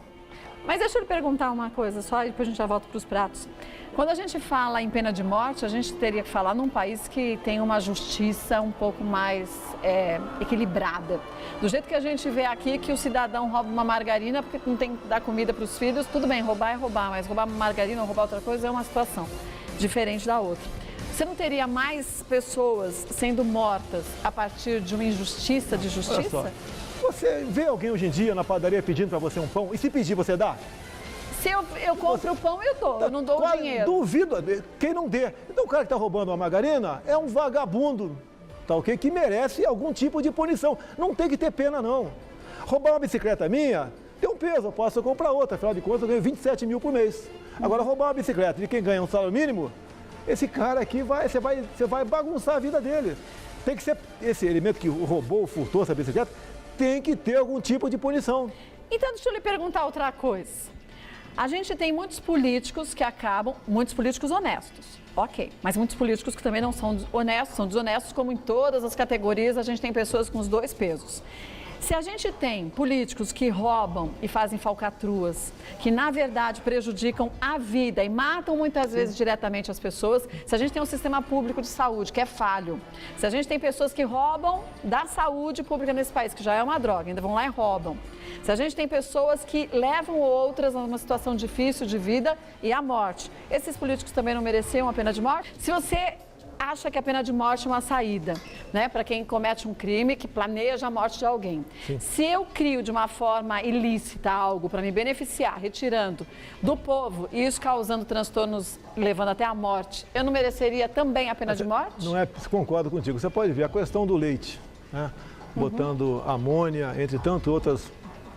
Mas deixa eu lhe perguntar uma coisa só, e depois a gente já volta para os pratos. Quando a gente fala em pena de morte, a gente teria que falar num país que tem uma justiça um pouco mais equilibrada. Do jeito que a gente vê aqui, que o cidadão rouba uma margarina porque não tem que dar comida para os filhos, tudo bem, roubar é roubar, mas roubar uma margarina ou roubar outra coisa é uma situação diferente da outra. Você não teria mais pessoas sendo mortas a partir de uma injustiça de justiça? Você vê alguém hoje em dia na padaria pedindo para você um pão? E se pedir, você dá? Se eu compro o pão, eu dou. Eu não dou o dinheiro. Duvido quem não dê. Então o cara que está roubando uma margarina é um vagabundo, tá ok? Que merece algum tipo de punição. Não tem que ter pena, não. Roubar uma bicicleta minha tem um peso, eu posso comprar outra. Afinal de contas, eu ganho 27 mil por mês. Agora, roubar uma bicicleta de quem ganha um salário mínimo, esse cara aqui você vai bagunçar a vida dele. Tem que ser esse elemento que roubou, furtou essa bicicleta, tem que ter algum tipo de punição. Então, deixa eu lhe perguntar outra coisa. A gente tem muitos políticos que acabam, muitos políticos honestos, ok, mas muitos políticos que também não são honestos, são desonestos, como em todas as categorias, a gente tem pessoas com os dois pesos. Se a gente tem políticos que roubam e fazem falcatruas, que na verdade prejudicam a vida e matam muitas vezes diretamente as pessoas, se a gente tem um sistema público de saúde que é falho, se a gente tem pessoas que roubam da saúde pública nesse país, que já é uma droga, ainda vão lá e roubam, se a gente tem pessoas que levam outras a uma situação difícil de vida e à morte, esses políticos também não mereciam a pena de morte? Se você acha que a pena de morte é uma saída, né, para quem comete um crime, que planeja a morte de alguém. Sim. Se eu crio de uma forma ilícita algo para me beneficiar, retirando do povo e isso causando transtornos, levando até a morte, eu não mereceria também a pena de morte? Não é, concordo contigo. Você pode ver a questão do leite, né, botando amônia, entre tantas outras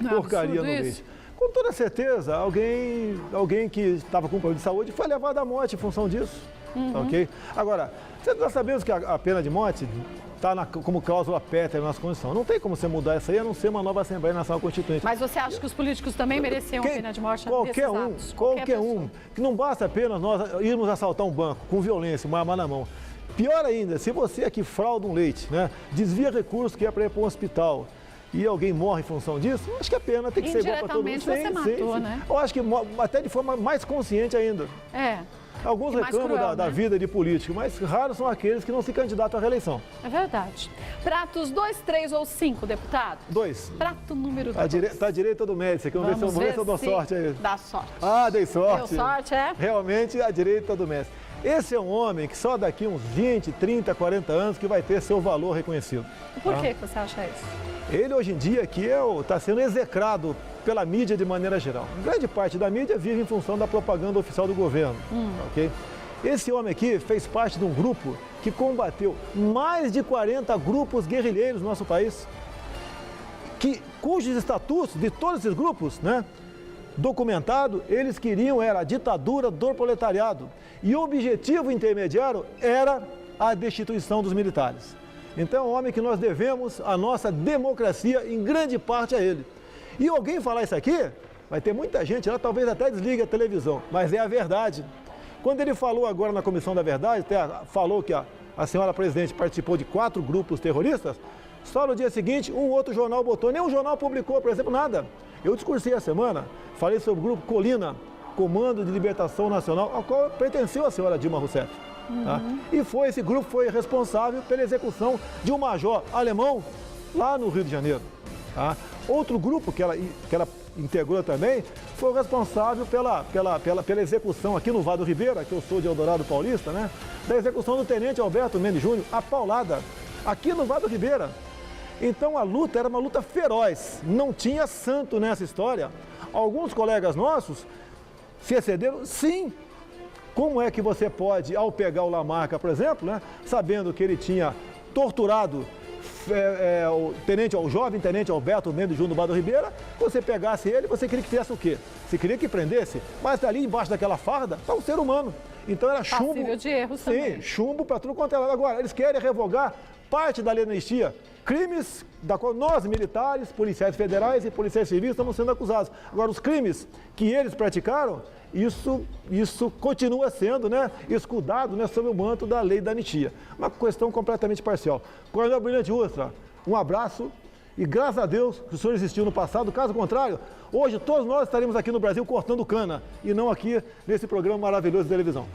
porcaria no leite. Com toda certeza, alguém que estava com problema de saúde foi levado à morte em função disso. Ok? Agora, nós sabemos que a pena de morte está como cláusula pétrea na nossa Constituição. Não tem como você mudar isso aí, a não ser uma nova Assembleia Nacional Constituinte. Mas você acha que os políticos também mereciam a pena de morte? Qualquer um. Que não basta apenas nós irmos assaltar um banco com violência, uma arma na mão. Pior ainda, se você aqui frauda um leite, né, desvia recursos que é para ir para um hospital, e alguém morre em função disso, acho que a pena tem que ser igual para todo mundo. Indiretamente você matou, né? Eu acho que até de forma mais consciente ainda. Alguns reclamam da vida de político, mas raros são aqueles que não se candidatam à reeleição. É verdade. Pratos 2, 3 ou 5, deputado? 2. Prato número 2. Está à direita do médico aqui, vamos ver se eu dou sorte aí. Dá sorte. Ah, dei sorte. Deu sorte, é? Realmente à direita do médico. Esse é um homem que só daqui uns 20, 30, 40 anos que vai ter seu valor reconhecido. Por que você acha isso? Ele hoje em dia aqui está sendo execrado pela mídia de maneira geral. Grande parte da mídia vive em função da propaganda oficial do governo. Ok? Esse homem aqui fez parte de um grupo que combateu mais de 40 grupos guerrilheiros no nosso país, cujos estatutos de todos esses grupos, né, documentado, eles queriam era a ditadura do proletariado. E o objetivo intermediário era a destituição dos militares. Então é um homem que nós devemos a nossa democracia em grande parte a ele. E alguém falar isso aqui, vai ter muita gente lá, talvez até desligue a televisão, mas é a verdade. Quando ele falou agora na Comissão da Verdade, até falou que a senhora presidente participou de 4 grupos terroristas, só no dia seguinte um outro jornal botou, nenhum jornal publicou, por exemplo, nada. Eu discursei a semana, falei sobre o grupo Colina, Comando de Libertação Nacional, ao qual pertenceu a senhora Dilma Rousseff. Tá? E esse grupo foi responsável pela execução de um major alemão lá no Rio de Janeiro. Tá? Outro grupo que ela integrou também foi o responsável pela execução aqui no Vado Ribeira, que eu sou de Eldorado Paulista, né? Da execução do tenente Alberto Mendes Júnior, a paulada, aqui no Vado Ribeira. Então a luta era uma luta feroz, não tinha santo nessa história. Alguns colegas nossos se excederam, sim. Como é que você pode, ao pegar o Lamarca, por exemplo, né, sabendo que ele tinha torturado o jovem tenente Alberto Mendes Júnior do Vado Ribeira, você pegasse ele, você queria que fizesse o quê? Você queria que prendesse? Mas ali embaixo daquela farda está um ser humano. Então era chumbo. Passível de erros também. Sim, chumbo para tudo quanto é lado. Agora, eles querem revogar parte da lei da anistia. Crimes da qual nós, militares, policiais federais e policiais civis, estamos sendo acusados. Agora, os crimes que eles praticaram, isso continua sendo, né, escudado, né, sob o manto da lei da anistia. Uma questão completamente parcial. Coronel Brilhante Ustra, um abraço e graças a Deus que o senhor existiu no passado. Caso contrário, hoje todos nós estaremos aqui no Brasil cortando cana e não aqui nesse programa maravilhoso de televisão.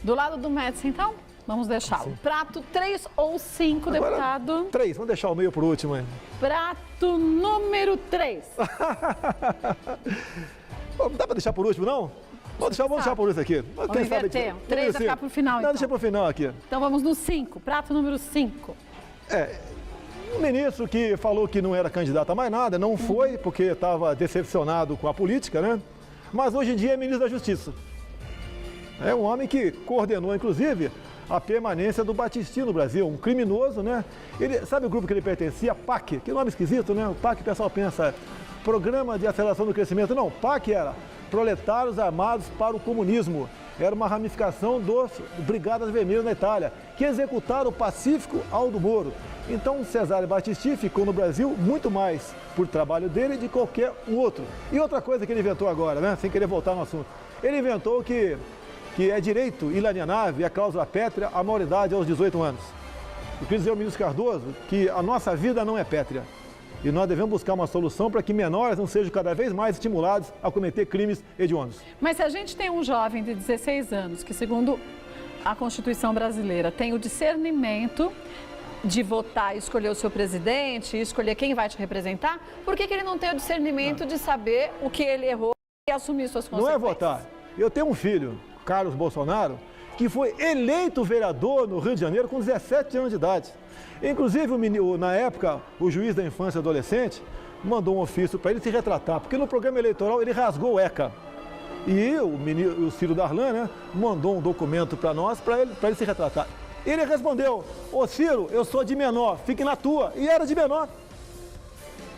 Do lado do Médici, então? Vamos deixá-lo. Prato 3 ou 5, agora, deputado? 3, vamos deixar o meio por último. Hein? Prato número 3. Dá para deixar por último, não? Vamos deixar por último aqui. Vamos inverter. 3 vai ficar para o final, não, então. Deixa para o final aqui. Então vamos no 5, prato número 5. O ministro que falou que não era candidato a mais nada, não foi, porque estava decepcionado com a política, né? Mas hoje em dia é ministro da Justiça. É um homem que coordenou, inclusive, a permanência do Batistino no Brasil, um criminoso, né? Sabe o grupo que ele pertencia? PAC, que nome esquisito, né? O PAC, o pessoal pensa, Programa de Aceleração do Crescimento. Não, PAC era Proletários Armados para o Comunismo. Era uma ramificação dos Brigadas Vermelhas na Itália, que executaram o Pacífico Aldo Moro. Então, Cesare Battisti ficou no Brasil muito mais por trabalho dele de qualquer outro. E outra coisa que ele inventou agora, né? Sem querer voltar no assunto. Ele inventou que é direito inalienável e a cláusula pétrea a maioridade aos 18 anos. Eu quis dizer ao ministro Cardoso que a nossa vida não é pétrea e nós devemos buscar uma solução para que menores não sejam cada vez mais estimulados a cometer crimes hediondos. Mas se a gente tem um jovem de 16 anos que, segundo a Constituição brasileira, tem o discernimento de votar e escolher o seu presidente, e escolher quem vai te representar, por que ele não tem o discernimento de saber o que ele errou e assumir suas consequências? Não é votar. Eu tenho um filho, Carlos Bolsonaro, que foi eleito vereador no Rio de Janeiro com 17 anos de idade. Inclusive, na época, o juiz da infância e adolescente mandou um ofício para ele se retratar, porque no programa eleitoral ele rasgou o ECA. E o Ciro Darlan, né, mandou um documento para nós, para ele se retratar. Ele respondeu: ô Ciro, eu sou de menor, fique na tua. E era de menor.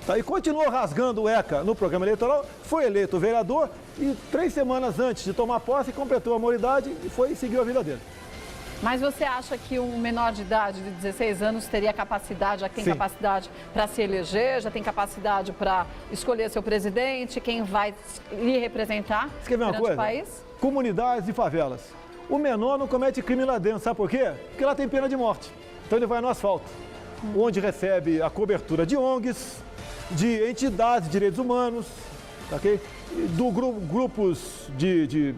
Tá, e continuou rasgando o ECA no programa eleitoral, foi eleito vereador e 3 semanas antes de tomar posse, completou a maioridade e seguiu a vida dele. Mas você acha que um menor de idade de 16 anos teria capacidade, já tem Sim. capacidade para se eleger, já tem capacidade para escolher seu presidente, quem vai lhe representar Você quer ver uma perante coisa? o país? Comunidades e favelas. O menor não comete crime lá dentro, sabe por quê? Porque lá tem pena de morte. Então ele vai no asfalto, onde recebe a cobertura de ONGs, de entidades de direitos humanos, okay? Grupos de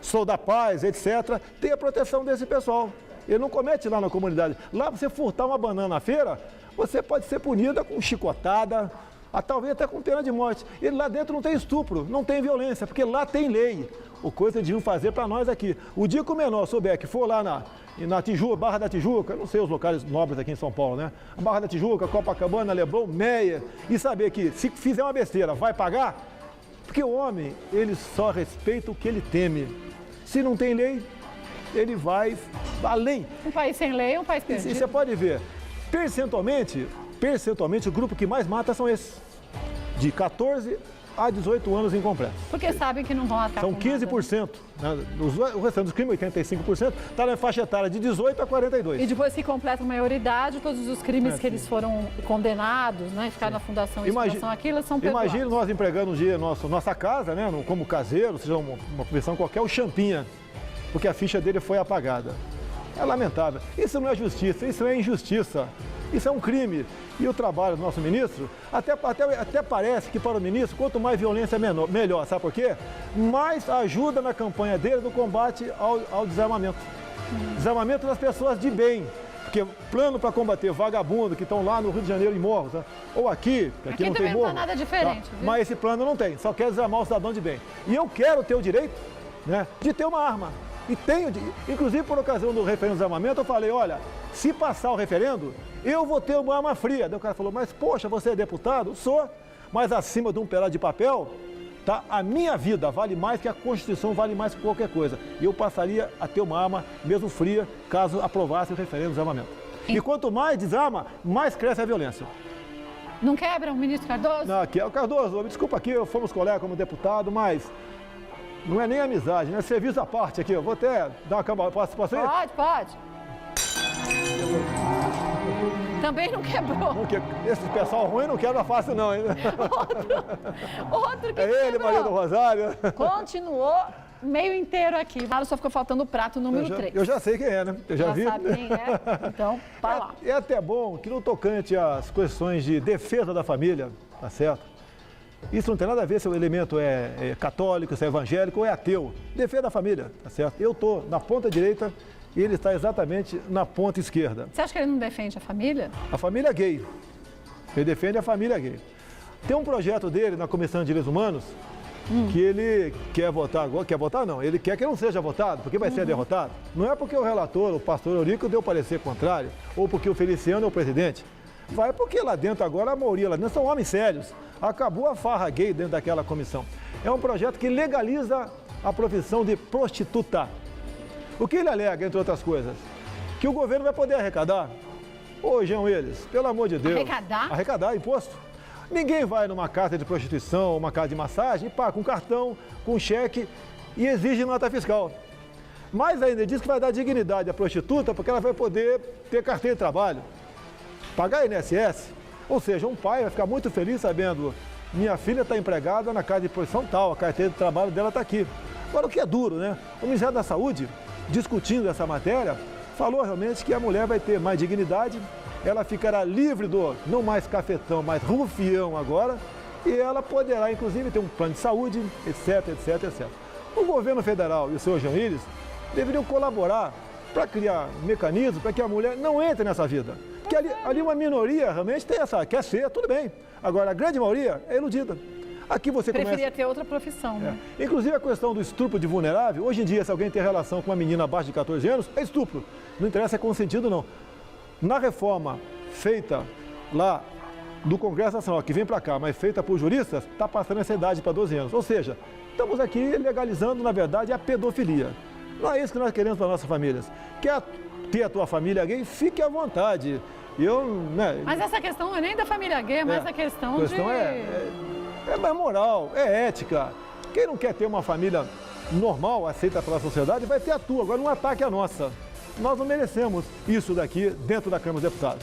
Sou da Paz, etc. Tem a proteção desse pessoal. Ele não comete lá na comunidade. Lá, você furtar uma banana na feira, você pode ser punida com chicotada, talvez até com pena de morte. E lá dentro não tem estupro, não tem violência, porque lá tem lei. O coisa de fazer para nós aqui. O dia que o menor souber que for lá na Tijuca, Barra da Tijuca, não sei os locais nobres aqui em São Paulo, né? A Barra da Tijuca, Copacabana, Leblon, Meia, e saber que se fizer uma besteira, vai pagar, porque o homem, ele só respeita o que ele teme. Se não tem lei, ele vai além. Um país sem lei é um país perdido. E você pode ver, percentualmente, o grupo que mais mata são esses, de 14 a 18 anos incompletos. Porque sabem que não vão atacar. São 15%. Né? O restante dos crimes, 85%, está na faixa etária de 18 a 42. E depois que completa a maioridade, todos os crimes que sim. eles foram condenados, né, ficaram na fundação e exploração, aquilo são perdoados. Imagine nós empregando um dia nossa casa, né, como caseiro, seja uma profissão qualquer, o champinha. porque a ficha dele foi apagada. É lamentável. Isso não é justiça, isso é injustiça. Isso é um crime. E o trabalho do nosso ministro, até parece que para o ministro, quanto mais violência, melhor. Sabe por quê? Mais ajuda na campanha dele no combate ao desarmamento. Desarmamento das pessoas de bem. Porque plano para combater vagabundo que estão lá no Rio de Janeiro em morros, tá? Ou aqui não tem morro. Não tá nada diferente. Tá? Mas esse plano não tem, só quer desarmar o cidadão de bem. E eu quero ter o direito, né, de ter uma arma. E tenho, inclusive por ocasião do referendo de desarmamento, eu falei, olha, se passar o referendo, eu vou ter uma arma fria. Daí o cara falou, mas poxa, você é deputado? Sou, mas acima de um pedaço de papel, tá? A minha vida vale mais que a Constituição, vale mais que qualquer coisa. E eu passaria a ter uma arma, mesmo fria, caso aprovasse o referendo de desarmamento. E quanto mais desarma, mais cresce a violência. Não quebra o ministro Cardoso? Não, aqui é o Cardoso, me desculpa aqui, fomos colegas como deputado, mas não é nem amizade, né? Serviço à parte aqui, eu vou até dar uma câmera, posso ir? Pode. Também não quebrou. Esse pessoal ruim não quebra fácil não, hein? Outro que é ele, Maria do Rosário. Continuou meio inteiro aqui. Só ficou faltando o prato número 3. Eu já sei quem é, né? Eu já vi. Sabe quem é? Então, vai lá. É até bom que no tocante às questões de defesa da família, tá certo? Isso não tem nada a ver se o elemento é católico, se é evangélico ou é ateu. Defesa da família, tá certo? Eu estou na ponta direita e ele está exatamente na ponta esquerda. Você acha que ele não defende a família? A família gay. Ele defende a família gay. Tem um projeto dele na Comissão de Direitos Humanos que ele quer votar agora. Quer votar não, ele quer que não seja votado, porque vai ser derrotado. Não é porque o relator, o pastor Eurico, deu parecer contrário, ou porque o Feliciano é o presidente. Vai porque lá dentro agora, a maioria lá dentro são homens sérios. Acabou a farra gay dentro daquela comissão. É um projeto que legaliza a profissão de prostituta. O que ele alega, entre outras coisas? Que o governo vai poder arrecadar. Ô, Jean Willis, pelo amor de Deus. Arrecadar? Arrecadar, imposto. Ninguém vai numa casa de prostituição, uma casa de massagem, e paga com cartão, com cheque e exige nota fiscal. Mas ainda diz que vai dar dignidade à prostituta porque ela vai poder ter carteira de trabalho, pagar INSS. Ou seja, um pai vai ficar muito feliz sabendo, minha filha está empregada na casa de prostituição tal, a carteira de trabalho dela está aqui. Agora, o que é duro, né? O Ministério da Saúde, discutindo essa matéria, falou realmente que a mulher vai ter mais dignidade, ela ficará livre do não mais cafetão, mais rufião agora, e ela poderá, inclusive, ter um plano de saúde, etc, etc, etc. O governo federal e o senhor Jean Willis deveriam colaborar para criar um mecanismo para que a mulher não entre nessa vida. Porque ali uma minoria realmente tem essa, quer ser, tudo bem. Agora, a grande maioria é iludida. Aqui você preferia ter outra profissão, né? Inclusive a questão do estupro de vulnerável, hoje em dia, se alguém tem relação com uma menina abaixo de 14 anos, é estupro. Não interessa se é consentido ou não. Na reforma feita lá do Congresso Nacional, que vem para cá, mas feita por juristas, está passando essa idade para 12 anos. Ou seja, estamos aqui legalizando, na verdade, a pedofilia. Não é isso que nós queremos para nossas famílias. Quer ter a tua família gay? Fique à vontade. Mas essa questão não é nem da família gay, é mais a questão é mais moral, é ética. Quem não quer ter uma família normal, aceita pela sociedade, vai ter a tua. Agora não ataque a nossa. Nós não merecemos isso daqui dentro da Câmara dos Deputados.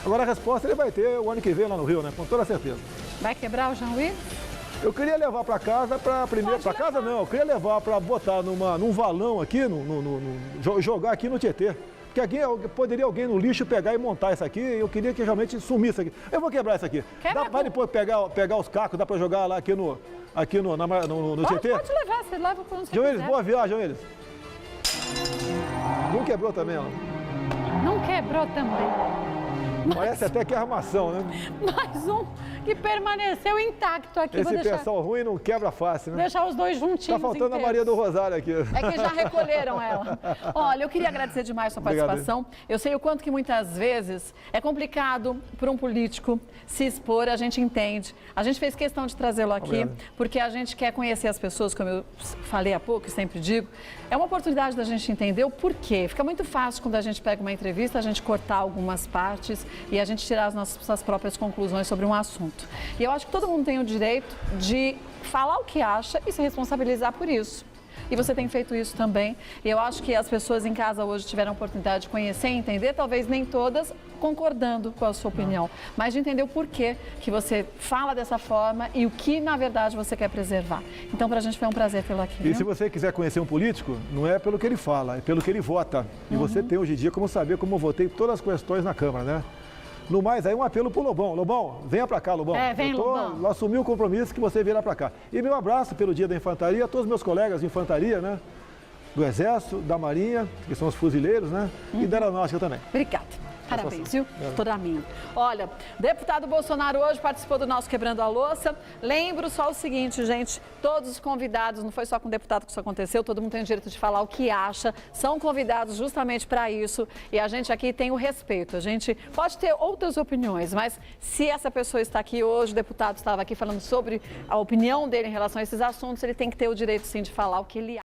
Agora a resposta ele vai ter o ano que vem lá no Rio, né? Com toda certeza. Vai quebrar o Jean Willis? Eu queria levar para casa para casa não, eu queria levar para botar num valão aqui, jogar aqui no Tietê. Porque aqui poderia alguém no lixo pegar e montar isso aqui, eu queria que realmente sumisse aqui. Eu vou quebrar isso aqui. Dá para depois pegar os cacos, dá para jogar lá aqui no Tietê? Pode levar, você leva para onde você Jean Willis, quiser. boa viagem, Jean Willis. Não quebrou também, ó. Não quebrou também. Parece até que é armação, né? Mais um que permaneceu intacto aqui. Esse pessoal ruim não quebra fácil, né? Deixar os dois juntinhos. Tá faltando inteiros. a Maria do Rosário aqui. É que já recolheram ela. Olha, eu queria agradecer demais a sua participação. Eu sei o quanto que muitas vezes é complicado para um político se expor, a gente entende. A gente fez questão de trazê-lo aqui, porque a gente quer conhecer as pessoas, como eu falei há pouco e sempre digo. É uma oportunidade da gente entender o porquê. Fica muito fácil quando a gente pega uma entrevista, a gente cortar algumas partes e a gente tirar as nossas próprias conclusões sobre um assunto. E eu acho que todo mundo tem o direito de falar o que acha e se responsabilizar por isso. E você tem feito isso também. E eu acho que as pessoas em casa hoje tiveram a oportunidade de conhecer e entender, talvez nem todas concordando com a sua opinião, mas de entender o porquê que você fala dessa forma e o que, na verdade, você quer preservar. Então, para a gente foi um prazer tê-lo aqui. E se você quiser conhecer um político, não é pelo que ele fala, é pelo que ele vota. E você tem hoje em dia como saber como eu votei todas as questões na Câmara, né? No mais, aí um apelo pro Lobão. Lobão, venha para cá, Lobão. Vem, Lobão. Eu assumi o compromisso que você virá para cá. E meu abraço pelo Dia da Infantaria a todos os meus colegas de infantaria, né? Do Exército, da Marinha, que são os fuzileiros, né? E da Aeronáutica também. Obrigada. Parabéns, viu? Toda minha. Olha, deputado Bolsonaro hoje participou do nosso Quebrando a Louça. Lembro só o seguinte, gente, todos os convidados, não foi só com o deputado que isso aconteceu, todo mundo tem o direito de falar o que acha, são convidados justamente para isso e a gente aqui tem o respeito. A gente pode ter outras opiniões, mas se essa pessoa está aqui hoje, o deputado estava aqui falando sobre a opinião dele em relação a esses assuntos, ele tem que ter o direito sim de falar o que ele acha.